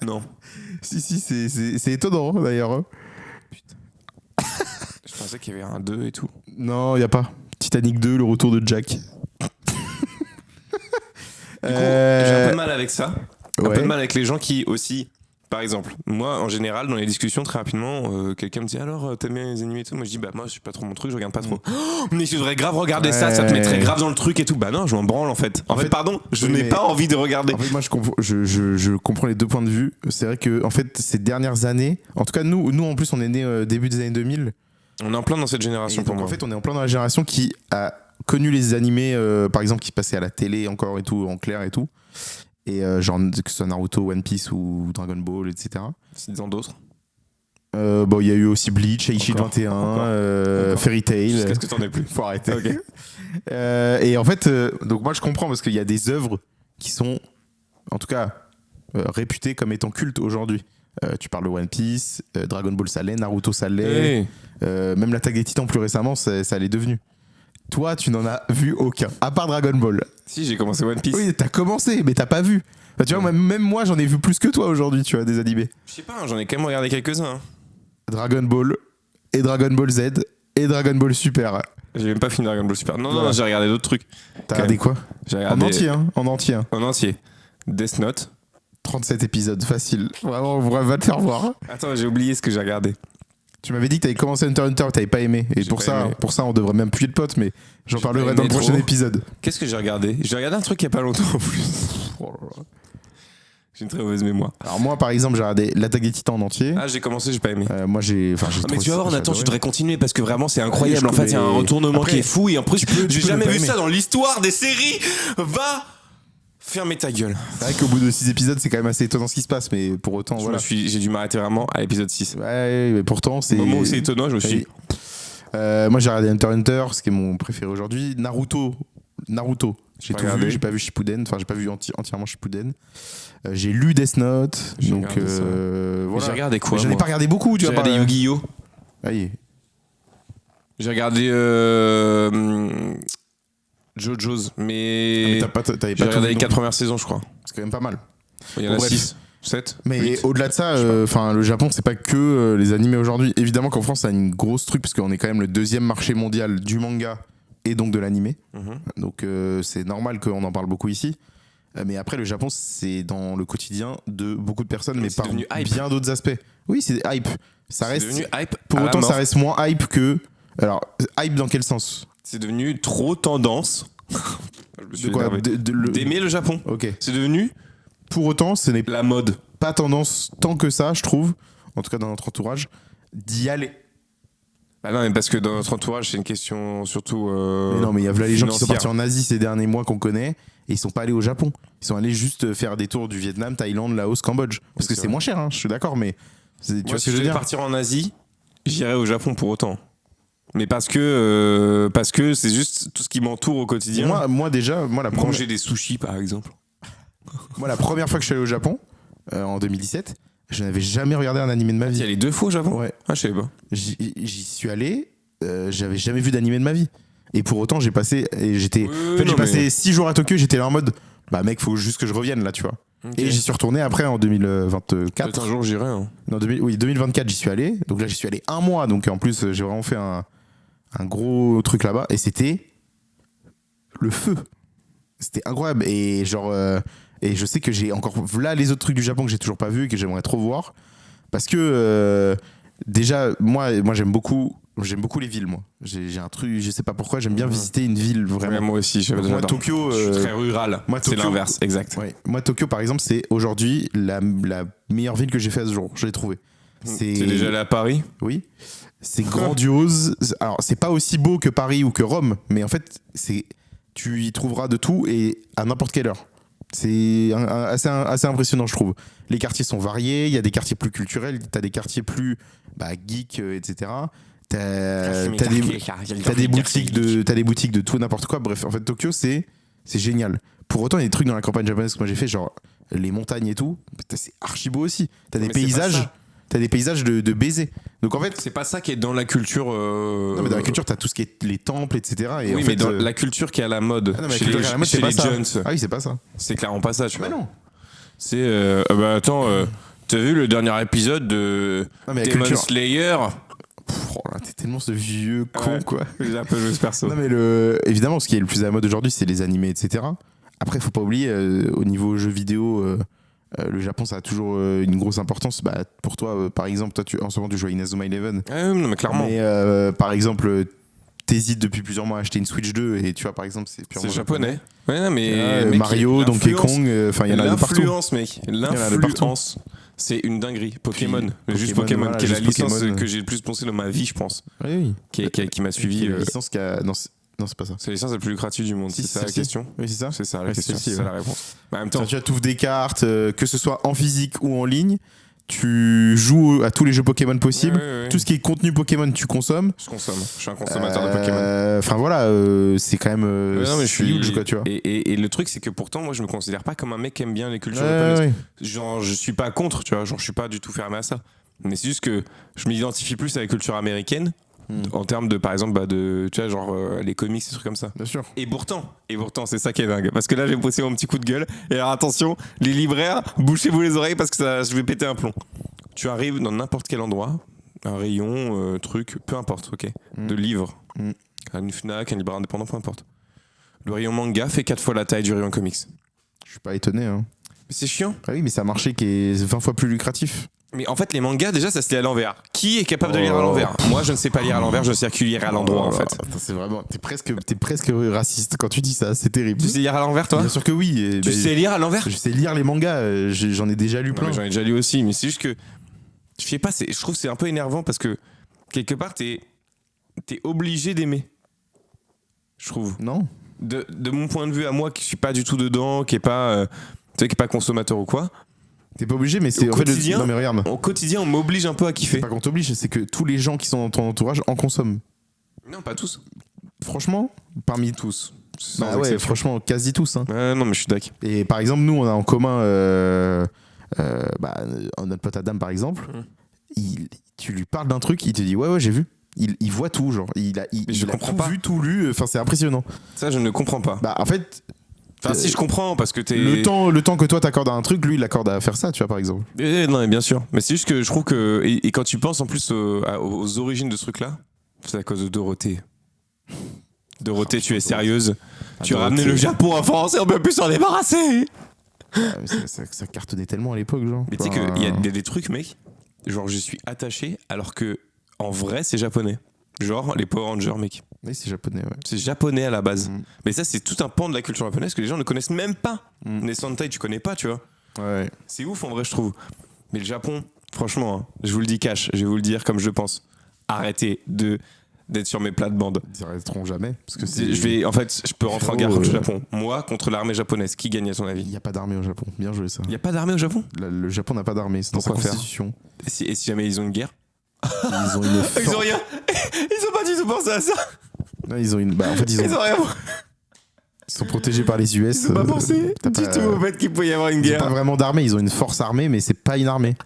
Non. Si, c'est étonnant, d'ailleurs. hein. Je pensais qu'il y avait un 2 et tout. Non, y a pas. Titanic 2, le retour de Jack. Du coup, j'ai un peu de mal avec ça. Un ouais. peu de mal avec les gens qui aussi. Par exemple, moi en général, dans les discussions, très rapidement, quelqu'un me dit alors, t'aimes bien les animés et tout. Moi je dis bah, moi, c'est pas trop mon truc, je regarde pas trop. Oh, mais tu devrais grave regarder ça, ça te Ouais. mettrait grave dans le truc et tout. Bah non, je m'en branle en fait. En fait, pardon, je oui, n'ai mais- pas envie de regarder. En fait, moi, je comprends les deux points de vue. C'est vrai que, en fait, ces dernières années, en tout cas, nous en plus, on est nés début des années 2000. On est en plein dans cette Et génération pour donc, moi. en fait, on est en plein dans la génération qui a connu les animés, par exemple, qui passaient à la télé encore et tout, en clair et tout. Et genre, que ce soit Naruto, One Piece ou Dragon Ball, etc. C'est dans d'autres. Bon, il y a eu aussi Bleach, Aishid Encore, 21, encore. Fairy Tail. Jusqu'à ce que t'en aies plus. Faut arrêter. Ok. Et en fait, donc moi je comprends parce qu'il y a des œuvres qui sont, en tout cas, réputées comme étant cultes aujourd'hui. Tu parles de One Piece, Dragon Ball ça l'est, Naruto ça l'est, Hey. même l'Attaque des Titans plus récemment, ça l'est devenu. Toi, tu n'en as vu aucun, à part Dragon Ball. Si, j'ai commencé One Piece. Oui, t'as commencé, mais t'as pas vu. Bah, tu vois, même moi, j'en ai vu plus que toi aujourd'hui, tu vois, des animés. Je sais pas, hein, j'en ai quand même regardé quelques-uns. Hein. Dragon Ball, et Dragon Ball Z, et Dragon Ball Super. J'ai même pas fini Dragon Ball Super. Non, Voilà. non, j'ai regardé d'autres trucs. T'as Quand regardé même. quoi J'ai En regardé entier, hein, en entier. Hein. en entier. Death Note. 37 épisodes, facile. Vraiment, va te faire voir. Attends, j'ai oublié ce que j'ai regardé. Tu m'avais dit que t'avais commencé Hunter x Hunter, que t'avais pas aimé. Et J'ai pour pas ça, aimé. pour ça, on devrait même plus être potes, mais j'en J'ai parlerai pas dans le aimé prochain trop. épisode. Qu'est-ce que j'ai regardé? J'ai regardé un truc il y a pas longtemps en plus. Oh là là. J'ai une très mauvaise mémoire. Alors moi, par exemple, j'ai regardé l'Attaque des Titans en entier. Ah, j'ai commencé, j'ai pas aimé. Moi, j'ai. Enfin, j'ai Ah, mais trouvé tu vas voir, ça, Nathan, j'ai tu adoré. devrais continuer parce que vraiment c'est incroyable. je En fait, il y a un connais- retournement Après, qui est fou et en plus, j'ai peux jamais ne pas vu aimer. ça dans l'histoire des séries. Va fermer ta gueule. C'est vrai qu'au bout de 6 épisodes, c'est quand même assez étonnant ce qui se passe, mais pour autant, voilà. J'ai dû m'arrêter vraiment à l'épisode 6. Ouais, mais pourtant, c'est. Au moment où c'est étonnant, je me suis dit. Moi, j'ai regardé Hunter x Hunter, ce qui est mon préféré aujourd'hui. Naruto. J'ai Pas tout regardé. vu, j'ai pas vu Shippuden, enfin, j'ai pas vu entièrement Shippuden. J'ai lu Death Note, J'ai donc regardé ça. voilà. J'ai regardé quoi Mais j'en ai moi pas regardé beaucoup, tu J'ai vois. regardé pas- Yu-Gi-Oh! Allez. J'ai regardé JoJo's, mais Ah, mais t'avais j'ai pas tout regardé vu les non 4 plus. premières saisons, je crois. C'est quand même pas mal. Il y en a Bref. 6, 7. Mais au-delà de ça, enfin le Japon, c'est pas que les animés aujourd'hui. Évidemment qu'en France, ça a une grosse truc parce qu'on est quand même le deuxième marché mondial du manga et donc de l'animé. Donc c'est normal qu'on en parle beaucoup ici. Mais après, le Japon, c'est dans le quotidien de beaucoup de personnes, mais C'est par devenu hype. bien d'autres aspects. Oui, c'est hype. Ça C'est reste. devenu hype. Pour à la autant, mort. ça reste moins hype que. Alors, hype dans quel sens? C'est devenu trop tendance. Je me suis De quoi? énervé. Le- D'aimer le Japon. Ok. C'est devenu Pour autant, ce n'est la mode. pas tendance tant que ça, je trouve, en tout cas dans notre entourage, d'y aller. Bah non, mais parce que dans notre entourage, c'est une question surtout. Mais non, mais il y a là les gens qui sont financière. partis en Asie ces derniers mois qu'on connaît et ils sont pas allés au Japon. Ils sont allés juste faire des tours du Vietnam, Thaïlande, Laos, Cambodge. Parce que c'est c'est vrai. moins cher, hein, je suis d'accord, mais tu Moi, vois ce si que je je veux devais dire. partir en Asie, j'irais au Japon pour autant. Mais parce que c'est juste tout ce qui m'entoure au quotidien. Moi déjà, moi la Manger des sushis, par exemple. première fois que je suis allé au Japon, en 2017, je n'avais jamais regardé un animé de ma Tu y vie. allé 2 fois au Japon? Ouais. Ah, je savais pas. J'y suis allé, j'avais jamais vu d'animé de ma vie. Et pour autant, j'ai passé, et j'étais, Oui, en fait, non, j'ai passé mais- 6 jours à Tokyo, j'étais là en mode, bah mec, faut juste que je revienne là, tu vois. Ok. Et j'y suis retourné après en 2024. Peut-être un jour j'irai. Hein. Non, 2024, j'y suis allé. Donc là, j'y suis allé un mois. Donc en plus, j'ai vraiment fait un gros truc là-bas. Et c'était le feu. C'était incroyable. Et genre, et je sais que j'ai encore là les autres trucs du Japon que j'ai toujours pas vu et que j'aimerais trop voir. Parce que déjà, moi j'aime beaucoup les villes. Moi, j'ai un truc, je sais pas pourquoi, j'aime bien visiter une ville Ouais, vraiment. moi aussi, Donc, moi, Tokyo, je suis très rural. moi, C'est Tokyo- l'inverse, exact. Ouais. Moi, Tokyo, par exemple, c'est aujourd'hui la meilleure ville que j'ai fait à ce jour. Je l'ai trouvée. T'es déjà allé à Paris? Oui. C'est grandiose. Alors, c'est pas aussi beau que Paris ou que Rome, mais en fait, tu y trouveras de tout et à n'importe quelle heure. C'est assez impressionnant, je trouve. Les quartiers sont variés, il y a des quartiers plus culturels, t'as des quartiers plus geeks, etc. T'as des boutiques de tout et n'importe quoi. Bref, en fait, Tokyo, c'est génial. Pour autant, il y a des trucs dans la campagne japonaise que moi j'ai fait, genre les montagnes et tout, putain, c'est archi beau aussi. T'as des Mais c'est pas paysages, ça. de baisers. Donc en fait, C'est pas ça qui est dans la culture. non, mais dans la culture, t'as tout ce qui est les temples, etc. Et Oui, en mais fait, dans la culture qui est à la mode. ah non, mais la chez culture les, à la mode, chez c'est pas les ça. jeunes. Ah oui, c'est pas ça. C'est clairement pas ça, tu vois. Mais non. C'est. Ah bah attends, t'as vu le dernier épisode de Non, mais la Demon culture. Slayer? Oh là, t'es tellement ce vieux con, Ouais. quoi. J'ai un peu joué ce perso. Non, mais évidemment, ce qui est le plus à la mode aujourd'hui, c'est les animés, etc. Après, faut pas oublier, au niveau jeux vidéo, le Japon, ça a toujours une grosse importance. Bah, pour toi, par exemple, toi, en ce moment, tu joues à Inazuma Eleven. Ouais, non, mais clairement. Mais par exemple, t'hésites depuis plusieurs mois à acheter une Switch 2 et tu vois, par exemple, c'est purement C'est japonais. Ouais, non, mais. Ouais, mec, Mario, Donkey l'influence- Kong, enfin, il y en a de partout. L'influence, mec. en a de partout. L'influence. C'est une dinguerie. Pokémon. Juste Pokémon, Pokémon, voilà, qui est la juste licence Pokémon. que j'ai le plus poncé dans ma vie, je pense. Oui, oui. Qui m'a suivi. Qui est la licence qui a... Non, c'est pas ça. C'est la licence la plus lucrative du monde. Si, c'est ça si, la si. question. Oui, c'est ça. C'est ça la Ouais, question. c'est C'est ça, ça la réponse. Mais en même temps, Enfin, tu ouvres des cartes, que ce soit en physique ou en ligne, tu joues à tous les jeux Pokémon possibles. ouais. Tout ce qui est contenu Pokémon, tu consommes. je consomme. Je suis un consommateur de Pokémon. Enfin voilà, c'est quand même. Ouais, non, mais je c'est suis huge, quoi, tu vois. Et le truc, c'est que pourtant, moi, je me considère pas comme un mec qui aime bien les cultures Ouais, japonaises. ouais. Genre, je suis pas contre, tu vois. Genre, je suis pas du tout fermé à ça. Mais c'est juste que je m'identifie plus à la culture américaine en termes de, par exemple, de, tu vois, genre les comics, des trucs comme ça. Bien sûr. Et pourtant, c'est ça qui est dingue. Parce que là, j'ai poussé mon petit coup de gueule. Et alors, attention, les libraires, bouchez-vous les oreilles parce que je vais péter un plomb. Tu arrives dans n'importe quel endroit, un rayon, truc, peu importe, ok, de livres, une Fnac, un libraire indépendant, peu importe. Le rayon manga fait 4 fois la taille du rayon comics. Je suis pas étonné. Hein. Mais c'est chiant. Ah oui, mais c'est un marché qui est 20 fois plus lucratif. Mais en fait, les mangas, déjà, ça se lit à l'envers. Qui est capable de lire à Oh. l'envers? Moi, je ne sais pas lire à l'envers, je sais que lire à l'endroit, en fait. Attends, c'est vraiment. T'es presque raciste quand tu dis ça. C'est terrible. Tu sais lire à l'envers, toi? Bien sûr que oui. et Tu ben, sais lire à l'envers? Je sais lire les mangas. J'en ai déjà lu Non, plein. mais j'en ai déjà lu aussi, mais c'est juste que je sais pas, je trouve que c'est un peu énervant parce que quelque part t'es obligé d'aimer. Je trouve. Non. De mon point de vue à moi qui suis pas du tout dedans, qui est pas tu sais, qui est pas consommateur ou quoi. T'es pas obligé, mais c'est Au en fait. quotidien, Non mais regarde. Au quotidien, on m'oblige un peu à C'est kiffer. pas qu'on t'oblige, c'est que tous les gens qui sont dans ton entourage en consomment. Non, pas tous. Franchement, parmi Tous. Sans Bah ouais, exception. franchement, quasi tous. Hein. Ouais, non, mais je suis d'accord. Et par exemple, nous, on a en commun notre pote Adam, par exemple. Tu lui parles d'un truc, il te dit ouais, j'ai vu. Il voit tout, genre. Il a Mais je a comprends tout pas. vu, tout lu. Enfin, c'est impressionnant. Ça, je ne comprends pas. Bah, en fait, Enfin, si je comprends, parce que t'es. le temps que toi t'accordes à un truc, lui, il l'accorde à faire ça, tu vois, par exemple. Non, mais bien sûr. Mais c'est juste que je trouve que. Et quand tu penses en plus aux origines de ce truc-là, c'est à cause de Dorothée. Dorothée, tu es sérieuse. Tu as ramené le Japon en France et on peut plus s'en débarrasser. Ah, mais ça cartonnait tellement à l'époque, genre. Mais tu sais qu'il y a des trucs, mec. Genre, je suis attaché alors que en vrai, c'est japonais. Genre, les Power Rangers, mec. Oui, c'est japonais, ouais. C'est japonais à la base. Mm. Mais ça, c'est tout un pan de la culture japonaise que les gens ne connaissent même pas. Mm. Les Sentai, tu connais pas, tu vois. Ouais. C'est ouf en vrai, je trouve. Mais le Japon, franchement, hein, je vous le dis cash, je vais vous le dire comme je pense. Arrêtez d'être sur mes plates-bandes. Ils arrêteront jamais. Parce que c'est. Je peux rentrer en guerre Frérot, contre le Japon. Moi, contre l'armée japonaise. Qui gagne à ton Il avis? n'y a pas d'armée au Japon. Bien joué, ça. Il n'y a pas d'armée au Japon? Le Japon n'a pas d'armée. C'est dans sa Pourquoi faire constitution. Et si jamais ils ont une guerre? Ils ont une. Ils ont rien. Ils ont pas du tout pensé à ça. Non, ils ont une. Bah, en fait, Ils ont rien. ils sont protégés par les US. Ils ont pas pensé t'as du pas- tout au fait qu'il pouvait y avoir une Ils ont pas guerre. vraiment d'armée. Ils ont une force armée, mais c'est pas une armée.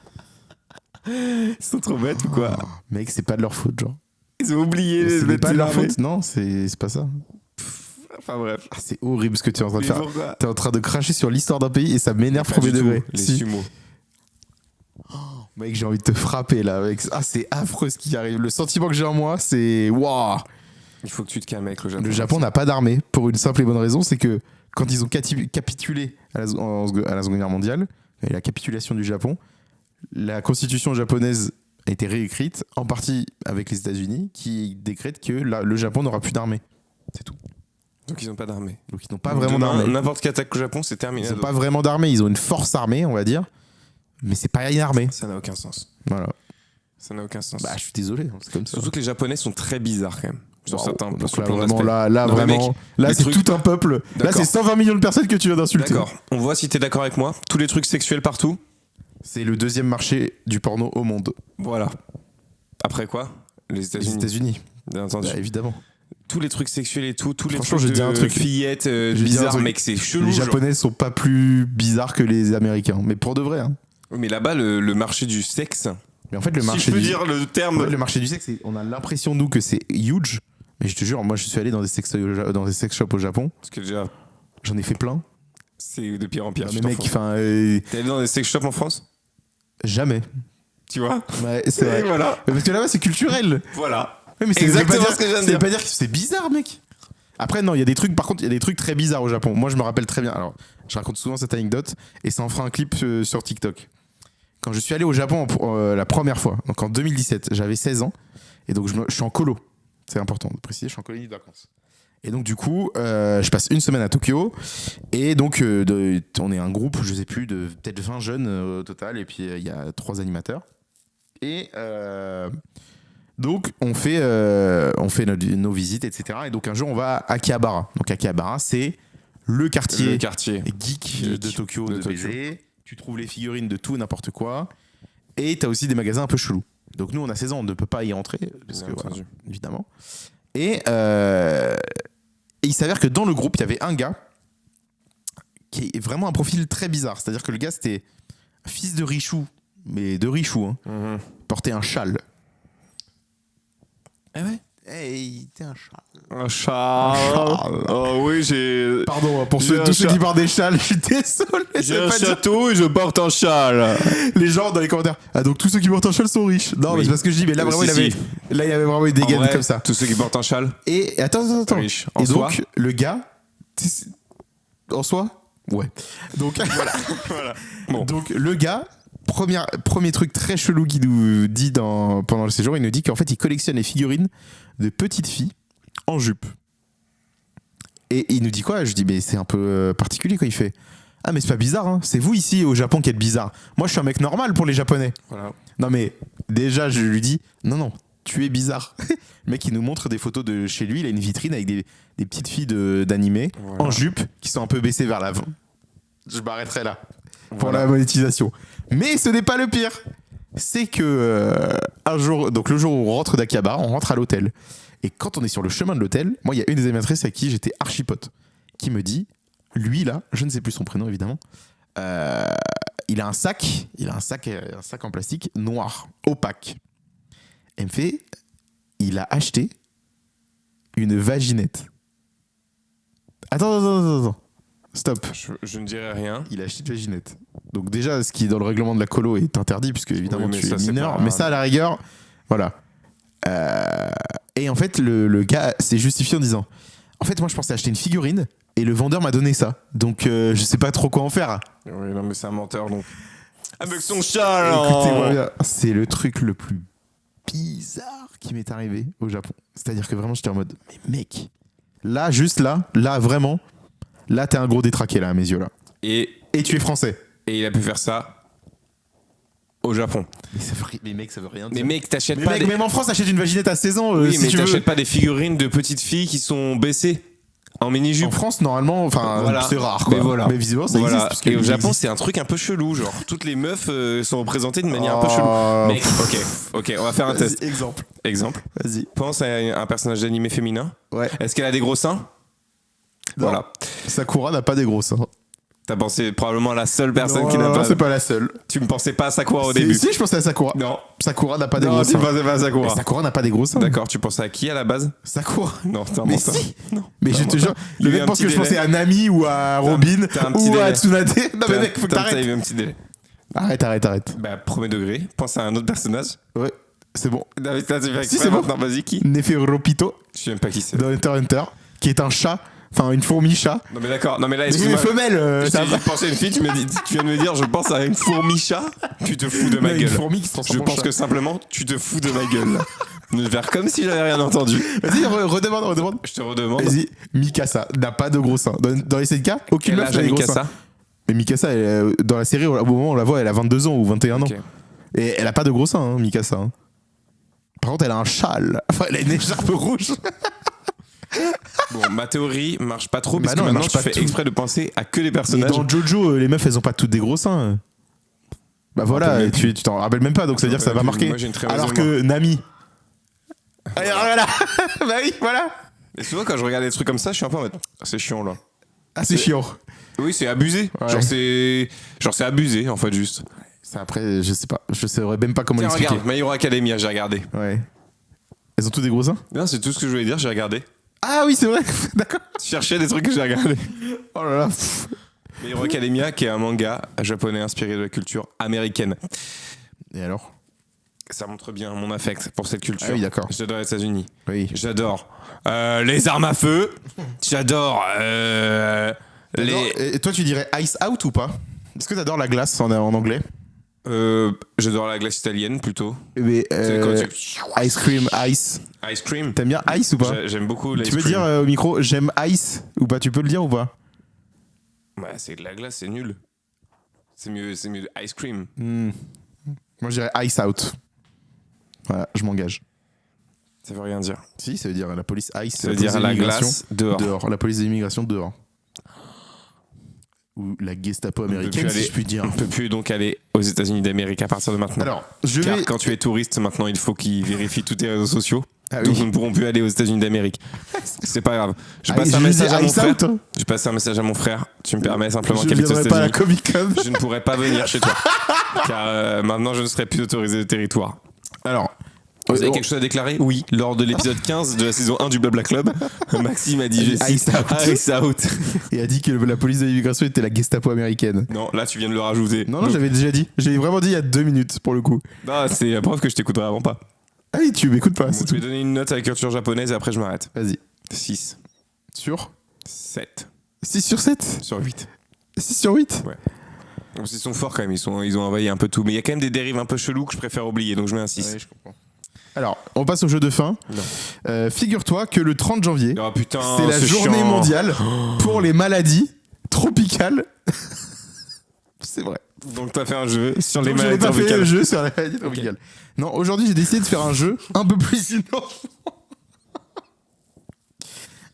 Ils sont trop bêtes ou quoi? Oh, mec, c'est pas de leur faute, genre. Ils ont oublié les C'est bêtes pas de leur l'armée. faute. Non, c'est pas ça. Enfin bref. Ah, c'est horrible ce que tu es en train de Mais faire. pourquoi? T'es en train de cracher sur l'histoire d'un pays et ça m'énerve Pas premier du tout, degré. Les Si. sumo. Mec, j'ai envie de te frapper là. Mec. Ah, c'est affreux ce qui arrive. Le sentiment que j'ai en moi, c'est waouh. Il faut que tu te calmes avec le Japon. Le Japon n'a pas d'armée pour une simple et bonne raison, c'est que quand ils ont capitulé à la Seconde Guerre mondiale, et la capitulation du Japon, la constitution japonaise a été réécrite en partie avec les États-Unis qui décrètent que le Japon n'aura plus d'armée. C'est tout. Donc ils n'ont pas d'armée. Donc ils n'ont pas Donc vraiment demain, d'armée. N'importe qui attaque au Japon, c'est terminé. Ils n'ont pas vraiment d'armée, ils ont une force armée, on va dire, mais c'est pas une armée. Ça n'a aucun sens. Voilà. Ça n'a aucun sens. Bah, je suis désolé, hein, c'est comme ça. Surtout que les Japonais sont très bizarres quand même. Sur Waouh. certains Donc sur là, plein vraiment, d'aspects. là Non, mais vraiment, mec, là les c'est trucs- tout un peuple. Là, D'accord. c'est 120 millions de personnes que tu viens d'insulter. D'accord. On voit si t'es d'accord avec moi. Tous les trucs sexuels partout. C'est le deuxième marché du porno au monde. Voilà. Après quoi? Les Les États-Unis. États-Unis, Bien entendu. bah, évidemment. Tous les trucs sexuels et tout, tous les Franchement, trucs je dis un de truc. fillettes Je dis un bizarres, truc. mec, c'est chelou. Les genre. Japonais sont pas plus bizarres que les Américains, mais pour de vrai. Hein. Oui, mais là-bas, le marché du sexe. Mais en fait, le Si marché je peux du dire le terme. ouais, le marché du sexe, on a l'impression nous que c'est huge. Mais je te jure, moi, je suis allé dans des sex shops au Japon. Parce que déjà, J'en ai fait plein. c'est de pire en pire. Non, tu mais t'en mec, fous. enfin, T'es allé dans des sex shops en France? jamais. Tu vois? Ouais, c'est Et vrai. voilà. Mais parce que là-bas, c'est culturel. Voilà. Ouais, mais Exactement ça veut pas dire- ce que je viens de ça veut dire. pas dire que c'est bizarre, mec. Après, non, il y a des trucs, par contre, il y a des trucs très bizarres au Japon. Moi, je me rappelle très bien. Alors, je raconte souvent cette anecdote et ça en fera un clip sur TikTok. Quand je suis allé au Japon la première fois, donc en 2017, j'avais 16 ans et donc je suis en colo. C'est important de préciser, je suis en colonie de vacances. Et donc, du coup, je passe une semaine à Tokyo et donc, on est un groupe, je sais plus, de peut-être 20 jeunes au total et puis il y a 3 animateurs. Et donc, on fait nos visites, etc. Et donc, un jour, on va à Akihabara. Donc, Akihabara, c'est le quartier Le quartier. geek Geek de Tokyo, de de Tokyo. baiser. Tu trouves les figurines de tout et n'importe quoi. Et tu as aussi des magasins un peu chelous. Donc, nous, on a 16 ans, on ne peut pas y rentrer, parce Bien que, voilà, entendu. évidemment. Et il s'avère que dans le groupe, il y avait un gars qui est vraiment un profil très bizarre. C'est-à-dire que le gars, c'était fils de Richou, mais de Richou, hein, Mhm. portait un châle. Ah ouais? Hey, t'es un châle. Un châle. châle. Oh oui, j'ai. Pardon, pour J'ai un tous ceux châle. qui portent des châles, je suis désolé. ça J'ai veut un pas dire- château et je porte un châle. Les gens dans les commentaires. Ah, donc tous ceux qui portent un châle sont riches. Non, Oui. mais c'est parce que je dis, mais là, vraiment, Si, il y avait vraiment une dégaine En vrai, comme ça. Tous ceux qui portent un châle, Et attends. riches. En Et soi. donc, le gars. En soi Ouais. Donc, voilà. Bon. Donc, le gars. Premier truc très chelou qu'il nous dit pendant le séjour, il nous dit qu'en fait il collectionne les figurines de petites filles en jupe. Et il nous dit quoi? Je dis mais c'est un peu particulier quoi. Il fait ah mais c'est pas bizarre hein. C'est vous ici au Japon qui êtes bizarre. Moi je suis un mec normal pour les Japonais. Voilà. Non mais déjà je lui dis non tu es bizarre. Le mec il nous montre des photos de chez lui, il a une vitrine avec des petites filles d'animé Voilà. en jupe qui sont un peu baissées vers l'avant. Je m'arrêterai là pour Voilà. la monétisation. Mais ce n'est pas le pire. C'est que un jour, donc le jour où on rentre d'Akihabara, on rentre à l'hôtel. Et quand on est sur le chemin de l'hôtel, moi il y a une des animatrices à qui j'étais archi pote qui me dit, lui là, je ne sais plus son prénom évidemment, il a un sac en plastique noir, opaque. Elle me fait, il a acheté une vaginette. Attends. Stop. Je ne dirai rien. Il a acheté une vaginette. Donc déjà, ce qui est dans le règlement de la colo est interdit, puisque évidemment Oui, mais tu ça, es c'est mineur. pas- Mais ça, à la rigueur, voilà. Et en fait, le gars s'est justifié en disant, en fait, moi, je pensais acheter une figurine, et le vendeur m'a donné ça. Donc, je sais pas trop quoi en faire. Oui, non, mais c'est un menteur, donc. Avec son chat, là. Écoutez-moi bien, c'est le truc le plus bizarre qui m'est arrivé au Japon. C'est-à-dire que vraiment, j'étais en mode, mais mec, là, juste là, vraiment, là, t'es un gros détraqué, là, à mes yeux, là. Et Et tu es français. il a pu faire ça au Japon. Mais mec, ça veut rien dire. Mais mec, t'achètes Mais pas mec, des... même en France, achète une vaginette à 16 ans. Oui, si mais tu veux. t'achètes pas des figurines de petites filles qui sont baissées en En mini-jupe. France, normalement, enfin, Voilà. c'est rare, quoi. Mais voilà. Mais visiblement, ça Voilà. existe. parce que Et au il Japon, existe. c'est un truc un peu chelou, genre toutes les meufs sont représentées de manière un peu Oh. chelou. Mec, ok, on va faire un Vas-y, test. Exemple. Exemple. Vas-y. Pense à un personnage d'animé féminin. Ouais. Est-ce qu'elle a des gros seins? Non. Voilà. Sakura n'a pas des gros seins. T'as pensé probablement à la seule personne Non, qui n'a non, pas. c'est pas la seule. Tu me pensais pas à Sakura au début. Si, je pensais à Sakura. Non. Sakura n'a pas des Non, gros tu seins. pensais pas à Mais Sakura. Sakura n'a pas des gros seins. D'accord, tu pensais à qui à la base? Sakura. Non, t'es un Mais menteur. si. Non. Mais t'es je un te menteur. jure, Il y le a eu mec un pense petit que je pensais délai. à Nami ou à Robin t'as un petit ou à délai. Tsunade. Non mais mec, faut que T'as t'arrêtes. eu un petit délai. Arrête. Bah, premier degré, pense à un autre personnage. Ouais, c'est bon. Non, mais t'as fait exprès Si, c'est bon. maintenant, vas-y, qui? Neferopito Je sais même pas qui c'est. dans Hunter x Hunter, qui est un chat, enfin une fourmi chat. Non, mais d'accord, non, mais là, Mais une excuse-moi. femelle, Je ça t'ai va. dit de penser à une fille, tu viens de me dire, je pense à une fourmi-chat. Tu te fous de ma Non, une gueule. fourmi qui se Je transforme en pense chat. que simplement, tu te fous de ma gueule. De faire comme si j'avais rien entendu. Vas-y, redemande. Je te redemande. Vas-y, Mikasa n'a pas de gros seins. Dans les SNK, aucune Quel meuf âge n'a a des gros Mikasa? seins. Mais Mikasa, dans la série, au moment où on la voit, elle a 22 ans ou 21 ans. Ok. Et elle a pas de gros seins, hein, Mikasa. hein. Par contre, elle a un châle. Enfin, elle a une écharpe rouge. Bon, ma théorie marche pas trop, Bah parce non, que elle maintenant, marche tu pas fais tout. exprès de penser à que les Et personnages. dans Jojo, les meufs, elles ont pas toutes des gros seins. Bah voilà, rappelle et tu t'en rappelles même pas, donc ça veut dire que ça va marquer. Moi, j'ai une très mauvaise Alors mémoire. que Nami. Voilà. Bah oui, voilà. Et souvent, quand je regarde des trucs comme ça, je suis un peu en mode, ah, c'est chiant, là. Ah, c'est chiant. Oui, c'est abusé. Ouais. Genre, c'est abusé, en fait, juste. Ça, après, je sais pas. Je saurais même pas comment Tiens, l'expliquer. regarde, My Hero Academia, j'ai regardé. Ouais. Elles ont tous des gros seins. Non, c'est tout ce que je voulais dire, j'ai regardé. Ah oui, c'est vrai. D'accord. Je cherchais des trucs que j'ai regardé. Oh là là. pff. My Hero Academia, qui est un manga japonais inspiré de la culture américaine. Et alors? Ça montre bien mon affect pour cette culture. Ah oui, d'accord. J'adore les États-Unis. Oui. J'adore les armes à feu. J'adore les. Et toi, tu dirais Ice Out ou pas? Est-ce que t'adores la glace en anglais? J'adore la glace italienne plutôt. Mais, C'est quand tu- Ice cream, ice. Ice cream. T'aimes bien ice ou pas? J'aime beaucoup l'ice Tu peux cream. dire au micro, j'aime ice ou pas? Tu peux le dire ou pas? Ouais, c'est de la glace, c'est nul. C'est mieux ice cream. Moi, je dirais ice out. Voilà, je m'engage. Ça veut rien dire. Si, ça veut dire la police ice. Ça veut police dire de la l'immigration, glace dehors. La police de l'immigration dehors. Ou la Gestapo américaine, si je puis dire. On ne peut plus donc aller aux États-Unis d'Amérique à partir de maintenant. Alors, je Car vais. quand tu es touriste, maintenant, il faut qu'ils vérifient tous tes réseaux sociaux. Ah Donc oui. nous ne pourrons plus aller aux États-Unis d'Amérique. C'est pas grave. Je Ah, passe je un vais message dire à mon ice frère. out, hein. Je passe un message à mon frère. Tu me permets simplement Je qu'il habite aux viendrai pas à la États-Unis. Comic Con. Je ne pourrai pas venir chez toi. Car maintenant, je ne serai plus autorisé de territoire. Alors. Vous avez quelque chose à déclarer? Oui. Lors de l'épisode 15 de la saison 1 du Blabla Club, Maxime a dit je Ice cite, out. Ice out. Et a dit que la police de l'immigration était la Gestapo américaine. Non, là, tu viens de le rajouter. Non, Donc- j'avais déjà dit. J'ai vraiment dit il y a 2 minutes pour le coup. Non, c'est la preuve que je t'écouterai avant pas. Ah oui, tu m'écoutes pas, Bon, c'est je vais tout. donner une note à la culture japonaise et après je m'arrête. Vas-y. 6, Sur 7 6 sur 7 sur 8. 6 sur 8 Donc, ils sont forts quand même, ils ont envahi un peu tout. Mais il y a quand même des dérives un peu cheloues que je préfère oublier, donc je mets un 6. Ouais, je comprends. Alors, on passe au jeu de fin. Non. Figure-toi que le 30 janvier, Oh putain, c'est la journée chiant. mondiale pour les maladies tropicales. C'est vrai. Donc t'as fait un jeu sur les Donc, je n'ai maladies pas fait le tropicales. jeu sur les maladies tropicales. Non, aujourd'hui, j'ai décidé de faire un jeu un peu plus innovant.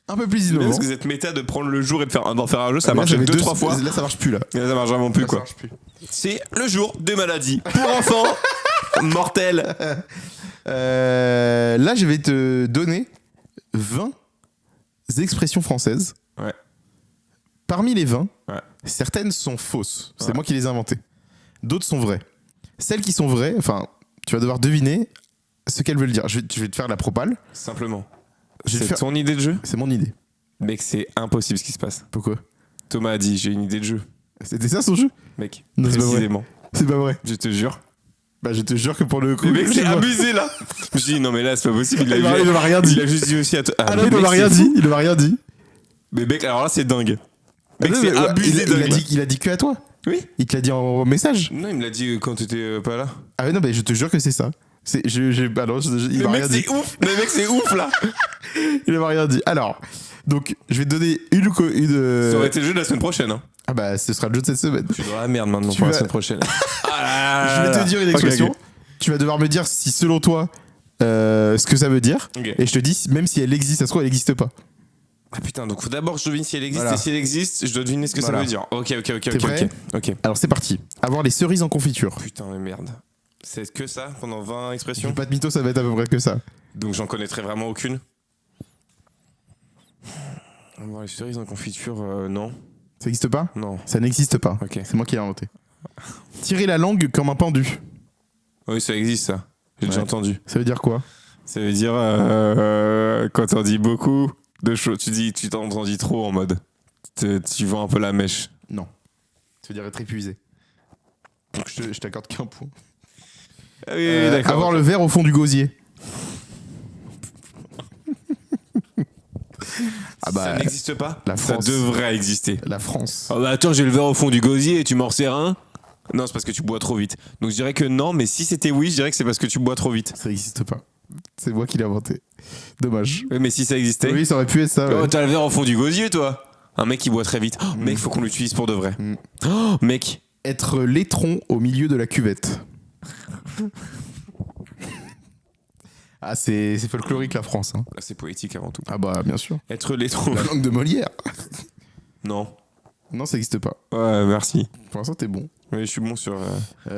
Un peu plus Même innovant. parce que vous êtes méta de prendre le jour et d'en faire un jeu, ça Là, marche j'avais 2-3 fois. Là, ça marche plus, là. Et là, ça marche vraiment plus Là, ça quoi. marche plus. C'est le jour des maladies pour enfants mortels. Là, je vais te donner 20 expressions françaises. Ouais. Parmi les 20, Ouais. certaines sont fausses. C'est Ouais. moi qui les ai inventées. D'autres sont vraies. Celles qui sont vraies, enfin, tu vas devoir deviner ce qu'elles veulent dire. Je vais te faire la propale. Simplement. Je vais te C'est faire- ton idée de jeu? C'est mon idée. Mec, c'est impossible ce qui se passe. Pourquoi? Thomas a dit, j'ai une idée de jeu. C'était ça son jeu? Mec, Non, c'est pas vrai. précisément. C'est pas vrai. Je te jure. Bah je te jure que pour le coup. Mais mec, je c'est vois. abusé là. Je me suis dit, non mais là, c'est pas possible. Il m'a rien dit. Il a juste dit aussi à toi. Ah non, il m'a rien dit. Il m'a rien dit. Mais mec, alors là, c'est dingue. Mec, Ah non, c'est mais, ouais, abusé dingue. il a dit que à toi. Oui. Il te l'a dit en message. Non, il me l'a dit quand t'étais pas là. Ah ouais, non, mais je te jure que c'est ça. Bah non, il Mais m'a mec, rien dit. c'est ouf. Mais mec, c'est ouf là. Il m'a rien dit. Alors, donc, je vais te donner une. Ça aurait été le jeu de la semaine prochaine. Hein. Ah bah, ce sera le jeu de cette semaine. Je suis dans la merde maintenant Tu pour la vas- semaine prochaine. Je vais te dire une expression. Ok. Tu vas devoir me dire si, selon toi, ce que ça veut dire. Ok. Et je te dis, même si elle existe, ça se trouve, elle n'existe pas. Ah putain, donc faut d'abord que je devine si elle existe Voilà. et si elle existe, je dois deviner ce que Voilà. ça veut dire. Ok. T'es prêt Ok. Alors, c'est parti. Avoir les cerises en confiture. Putain, mais merde. C'est que ça pendant 20 Je expressions fais pas de mytho, ça va être à peu près que ça. Donc j'en connaîtrais vraiment aucune. Avoir les cerises en confiture, non. Ça n'existe pas? Non. Ça n'existe pas. Ok. C'est moi qui l'ai inventé. Tirer la langue comme un pendu. Oui, ça existe ça. J'ai déjà Ouais. entendu. Ça veut dire quoi? Ça veut dire quand on dit beaucoup de choses, tu t'en dis trop en mode. Tu vends un peu la mèche. Non. Ça veut dire être épuisé. Donc je t'accorde qu'un point. Ah oui, d'accord. Avoir le verre au fond du gosier. Ah bah, ça n'existe pas. la Ça France. devrait exister. la France. Oh bah attends, j'ai le verre au fond du gosier et tu m'en sers un? Non, c'est parce que tu bois trop vite. Donc je dirais que non, mais si c'était oui, je dirais que c'est parce que tu bois trop vite. Ça n'existe pas. C'est moi qui l'ai inventé. Dommage. Oui, mais si ça existait. Oui, ça aurait pu être ça. Oh, Ouais. t'as le verre au fond du gosier, toi? Un mec qui boit très vite. Oh, mec, faut qu'on l'utilise pour de vrai. Mm. Oh, mec. Être l'étron au milieu de la cuvette. Ah, c'est folklorique la France. Hein. Là, c'est poétique avant tout. Ah bah, bien sûr. Être l'étron. La langue de Molière. Non. Non, ça n'existe pas. Ouais, merci. Pour l'instant, t'es bon. Oui, je suis bon sur.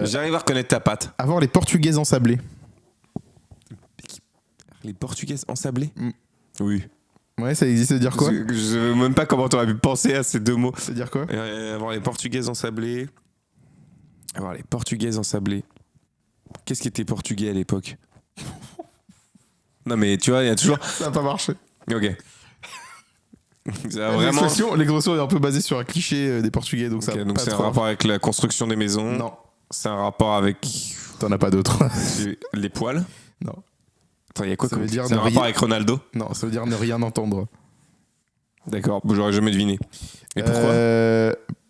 J'arrive à reconnaître ta patte. Avoir les Portugaises ensablées. Les Portugaises ensablées? Mm. Oui. Ouais, ça existe, ça veut dire quoi? Je sais même pas comment t'aurais pu penser à ces deux mots. Ça veut dire quoi? Avoir les Portugaises ensablées. Avoir les Portugaises ensablées. Qu'est-ce qui était portugais à l'époque? Non, mais tu vois, il y a toujours. Ça n'a pas marché. Ok. Ça a vraiment. L'expression est un peu basée sur un cliché des Portugais, donc Ok, ça a donc pas c'est un trop. rapport avec la construction des maisons. Non, C'est un rapport avec t'en as pas d'autre. les poils. Non. Attends, il y a quoi Ça comme veut dire C'est un ne rapport rien- avec Ronaldo. Non, ça veut dire ne rien entendre. D'accord, j'aurais jamais deviné. Et pourquoi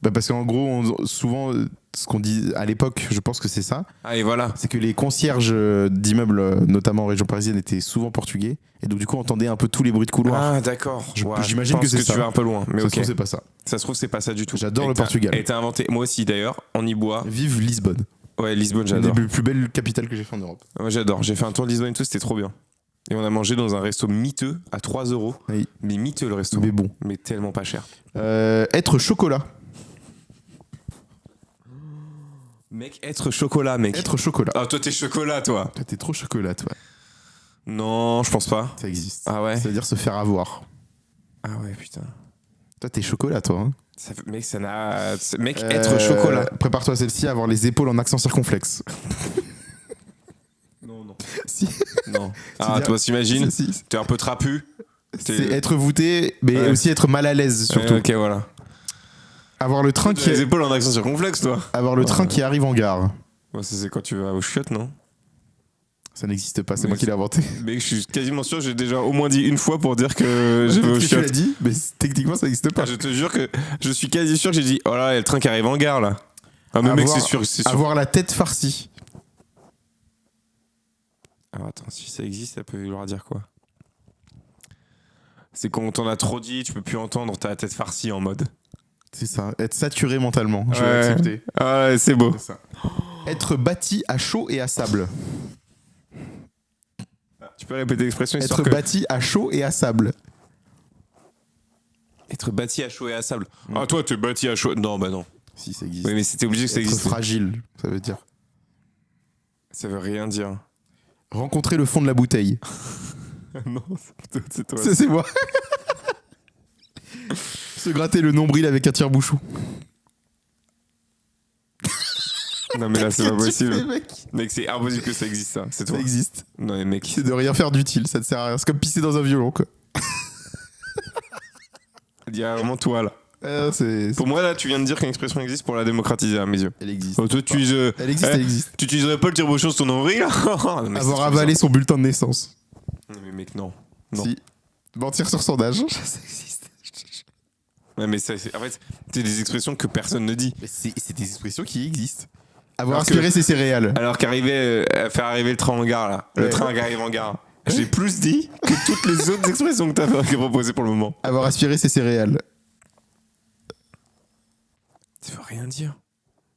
Bah parce qu'en gros, souvent, ce qu'on dit à l'époque, je pense que c'est ça, Ah, et voilà. c'est que les concierges d'immeubles, notamment en région parisienne, étaient souvent portugais, et donc du coup, on entendait un peu tous les bruits de couloir. Ah, d'accord. J'imagine je pense que c'est ça. tu vas un peu loin, mais Ça se ok. trouve, c'est pas ça. Ça se trouve, c'est pas ça du tout. J'adore Et le t'as- Portugal. Et t'as inventé. Moi aussi, d'ailleurs, on y boit. Vive Lisbonne. Ouais, Lisbonne, Une j'adore. des plus belles capitales que j'ai fait en Europe. Ouais, j'adore. J'ai fait un tour de Lisbonne et tout, c'était trop bien. Et on a mangé dans un resto miteux à 3 €. Oui. Mais miteux le resto. Mais bon. Mais tellement pas cher. Être chocolat. Mec, être chocolat, mec. Être chocolat. Ah, toi, t'es chocolat, toi. Toi, t'es trop chocolat, toi. Non, je pense pas. Ça existe. Ah ouais? Ça veut dire se faire avoir. Ah ouais, putain. Toi, t'es chocolat, toi. Hein. Mec, ça n'a. Mec, être chocolat. Prépare-toi à celle-ci, avoir les épaules en accent circonflexe. Non, non. Si. Non. Ah, dire- toi, t'imagines? Si. T'es un peu trapu. C'est être voûté, mais Ouais. aussi être mal à l'aise, surtout. Ok, voilà. Avoir le train T'as les épaules en accent circonflexe, toi. avoir le train qui arrive en gare. Ouais, c'est quand tu vas au chiottes, non? Ça n'existe pas, c'est Mais moi qui l'ai inventé. Mec, je suis quasiment sûr, j'ai déjà au moins dit une fois pour dire que je vais au Peut-être que tu l'as chiottes. dit, mais techniquement, ça n'existe pas. Ah, je te jure que je suis quasi sûr que j'ai dit oh là, il y a le train qui arrive en gare là. Ah, mais mec, Avoir- c'est sûr, c'est sûr. Avoir la tête farcie. Alors attends, si ça existe, ça peut vouloir dire quoi? C'est quand on t'en a trop dit, tu peux plus entendre, t'as la tête farcie en mode. C'est ça. Être saturé mentalement. Je vais Ouais. accepter. Ah ouais, c'est beau. C'est ça. Être bâti à chaud et à sable. Tu peux répéter l'expression histoire Être que... bâti à chaud et à sable. Être bâti à chaud et à sable. Ah, toi, t'es bâti à chaud. Non, bah non. Si, ça existe. Oui, mais c'était obligé que ça Être existe. fragile, ça veut dire. Ça veut rien dire. Rencontrer le fond de la bouteille. Non, c'est toi. Ça, c'est moi. Se gratter le nombril avec un tire-bouchon. Non mais là c'est pas Qu'est-ce que tu fais, possible. mec ? Mec, c'est impossible que ça existe ça. C'est toi. Ça existe. Non mais mec. C'est de rien faire d'utile, ça ne sert à rien. C'est comme pisser dans un violon, quoi. Il y a vraiment toi là. C'est... Pour moi là, tu viens de dire qu'une expression existe pour la démocratiser à mes yeux. Elle existe. Oh, toi tu Elle existe, elle existe. Tu utiliserais pas le tire-bouchon sur ton nombril là? Non, mais Avoir c'est avalé son bulletin de naissance. bizarre. Non mais mec non. Non. Si. Mentir sur son âge. Ça existe. Ouais, mais ça, en fait, c'est des expressions que personne ne dit. Mais c'est des expressions qui existent. Avoir Alors aspiré que- ses céréales. Alors qu'arriver à faire arriver le train en gare là, le Ouais. train qui arrive en gare. J'ai plus dit que toutes les autres expressions que t'as proposées pour le moment. Avoir aspiré ses céréales. Ça veut rien dire.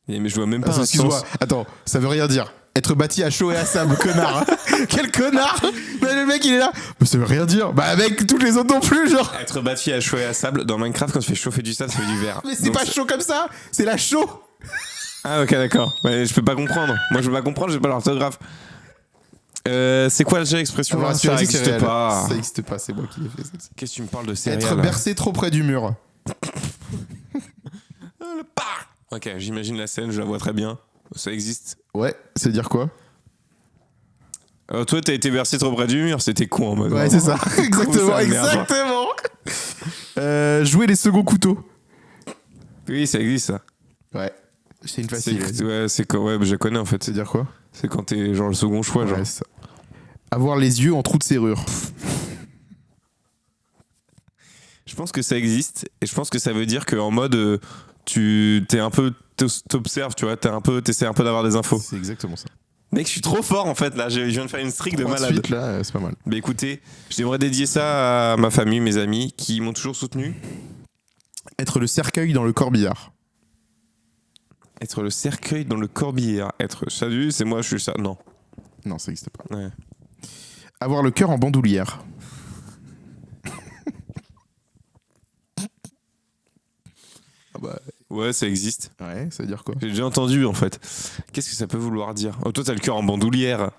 Mais je vois même pas Attends, un excuse-moi. sens. Attends, ça veut rien dire. Être bâti à chaud et à sable, connard. Quel connard. Mais le mec, il est là. Mais ça veut rien dire. Bah, mec, toutes les autres non plus, genre. Être battu à chaud et à sable, dans Minecraft, quand tu fais chauffer du sable, ça fait du verre. Mais c'est Donc pas chaud comme ça. C'est la chaud. Ah ok d'accord. Ouais, je peux pas comprendre. Moi je peux pas comprendre, j'ai pas l'orthographe. C'est quoi déjà l'expression Avoir là? aspiré Ça ses existe céréales. pas. Ça existe pas, c'est moi qui l'ai fait. Ça. Qu'est-ce que tu me parles de céréales Être là bercé trop près du mur. Ok, j'imagine la scène, je la vois très bien. Ça existe. Ouais, ça veut dire quoi? Alors toi t'as été versé trop près du mur, c'était con en mode. Ouais, c'est ça. Exactement, ça, merde. exactement. Jouer les seconds couteaux. Oui, ça existe ça. Ouais. C'est une facile. Ouais, c'est quoi? Ouais, je connais en fait. Ça veut dire quoi? C'est quand t'es genre le second choix, genre. Ouais, c'est ça. Avoir les yeux en trou de serrure. Je pense que ça existe et je pense que ça veut dire qu'en mode tu t'es un peu t'observes, tu vois, t'essaies un peu d'avoir des infos. C'est exactement ça. Mec, je suis trop fort en fait là, je viens de faire une streak de malade. Ensuite, là, c'est pas mal. Bah écoutez, j'aimerais dédier ça à ma famille, mes amis qui m'ont toujours soutenu. Être le cercueil dans le corbillard. Être le cercueil dans le corbillard. Être salut, c'est moi, je suis ça. Non. Non, ça n'existe pas. Ouais. Avoir le cœur en bandoulière. Ah bah, Ouais, ça existe. ouais, ça veut dire quoi? J'ai déjà entendu en fait. Qu'est-ce que ça peut vouloir dire? Oh, toi, t'as le cœur en bandoulière.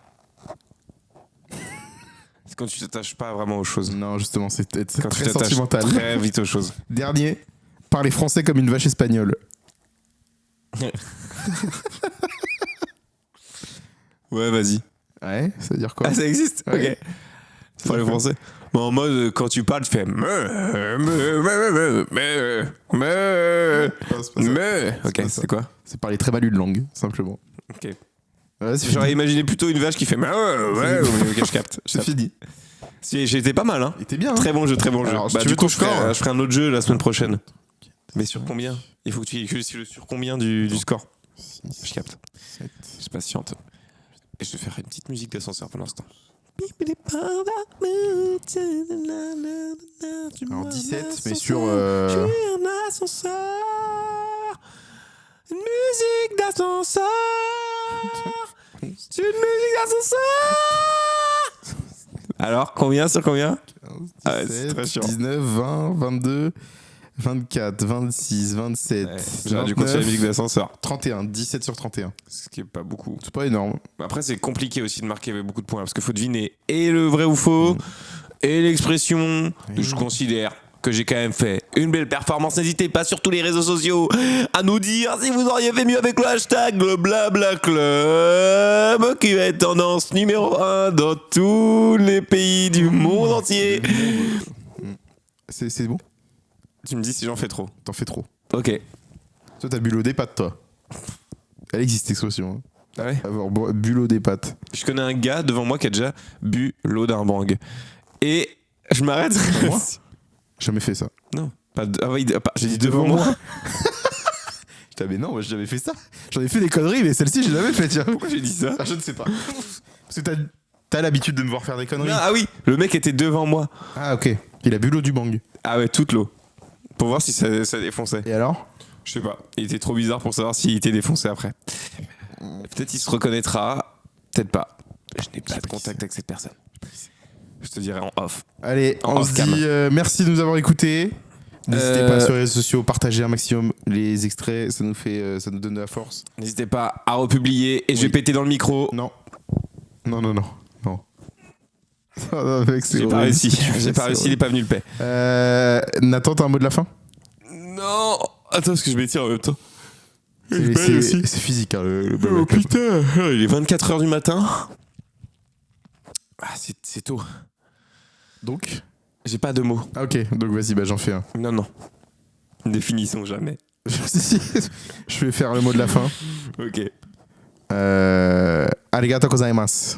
C'est quand tu t'attaches pas vraiment aux choses. Non, justement, c'est Quand tu très t'attaches sentimental. très vite aux choses. Dernier, parler français comme une vache espagnole. Ouais, vas-y. Ouais, ça veut dire quoi? Ah, ça existe? Ouais. Ok. Tu parles français? Bon, en mode, quand tu parles, tu fais Non, c'est pas ça. Ok, pas ça. c'est quoi? C'est parler très mal une langue, simplement. Ok. Ouais, c'est J'aurais fini. imaginé plutôt une vache qui fait ok, je capte. C'est fini. Si, j'ai été pas mal, hein. Il était bien. Hein. Très bon jeu, très bon jeu. Alors, si Bah, tu du veux coup, ton score, je ferai un autre jeu la semaine prochaine. Mais sur combien? Il faut que tu calcules sur combien du score? Je capte. 7. Je patiente. Et je vais faire une petite musique d'ascenseur pour l'instant. Alors 17, mais sur. Je suis un ascenseur. Une musique d'ascenseur. C'est une musique d'ascenseur. Alors, combien sur combien? 15, Ah ouais, c'est 17, très chiant. 19, 20, 22, 24, 26, 27, J'aurais dû continuer la musique 29, d'ascenseur. 31, 17 sur 31. Ce qui est pas beaucoup. C'est pas énorme. Après, c'est compliqué aussi de marquer avec beaucoup de points parce qu'il faut deviner et le vrai ou faux et l'expression. Je considère que j'ai quand même fait une belle performance. N'hésitez pas sur tous les réseaux sociaux à nous dire si vous auriez fait mieux avec le hashtag le Blabla Club qui va être tendance numéro 1 dans tous les pays du monde entier. C'est bon? Tu me dis si j'en fais trop. T'en fais trop. Ok. Toi, t'as bu l'eau des pâtes, toi. Elle existe, cette expression. Hein. Ah ouais. Avoir bu l'eau des pâtes. Je connais un gars devant moi qui a déjà bu l'eau d'un bang. Et je m'arrête. Moi Jamais fait ça. Non. Pas de- ah oui, j'ai dit devant moi. Putain, mais non, moi j'ai jamais fait ça. J'en ai fait des conneries, mais celle-ci, j'ai jamais fait, tiens. Pourquoi j'ai dit ça? Ah, je ne sais pas. Parce que t'as l'habitude de me voir faire des conneries. Ah oui, le mec était devant moi. Ah, ok. Il a bu l'eau du bang. Ah ouais, toute l'eau. Pour voir si ça défonçait. Et alors? Je sais pas. Il était trop bizarre pour savoir s'il était défoncé après. Peut-être il se reconnaîtra, peut-être pas. Je n'ai pas de contact avec cette personne. Je te dirai en off. Allez, En on se off-cam. dit merci de nous avoir écoutés. N'hésitez pas sur les réseaux sociaux, partagez un maximum les extraits, ça nous donne de la force. N'hésitez pas à republier et je vais péter dans le micro. Non. Non. Non, mec, c'est J'ai pas horrible. réussi. J'ai pas réussi, il est pas venu le paix. Nathan, t'as un mot de la fin? Non. Attends, parce que je m'étire en même temps. C'est physique, hein, le Oh Bubble Cup. putain, il est 24h du matin. Ah, c'est tôt. Donc J'ai pas de mots. Ah, ok, donc vas-y, bah, j'en fais un. Non, non. Définissons jamais. Je vais faire le mot de la fin. Ok. Arigato gozaimasu.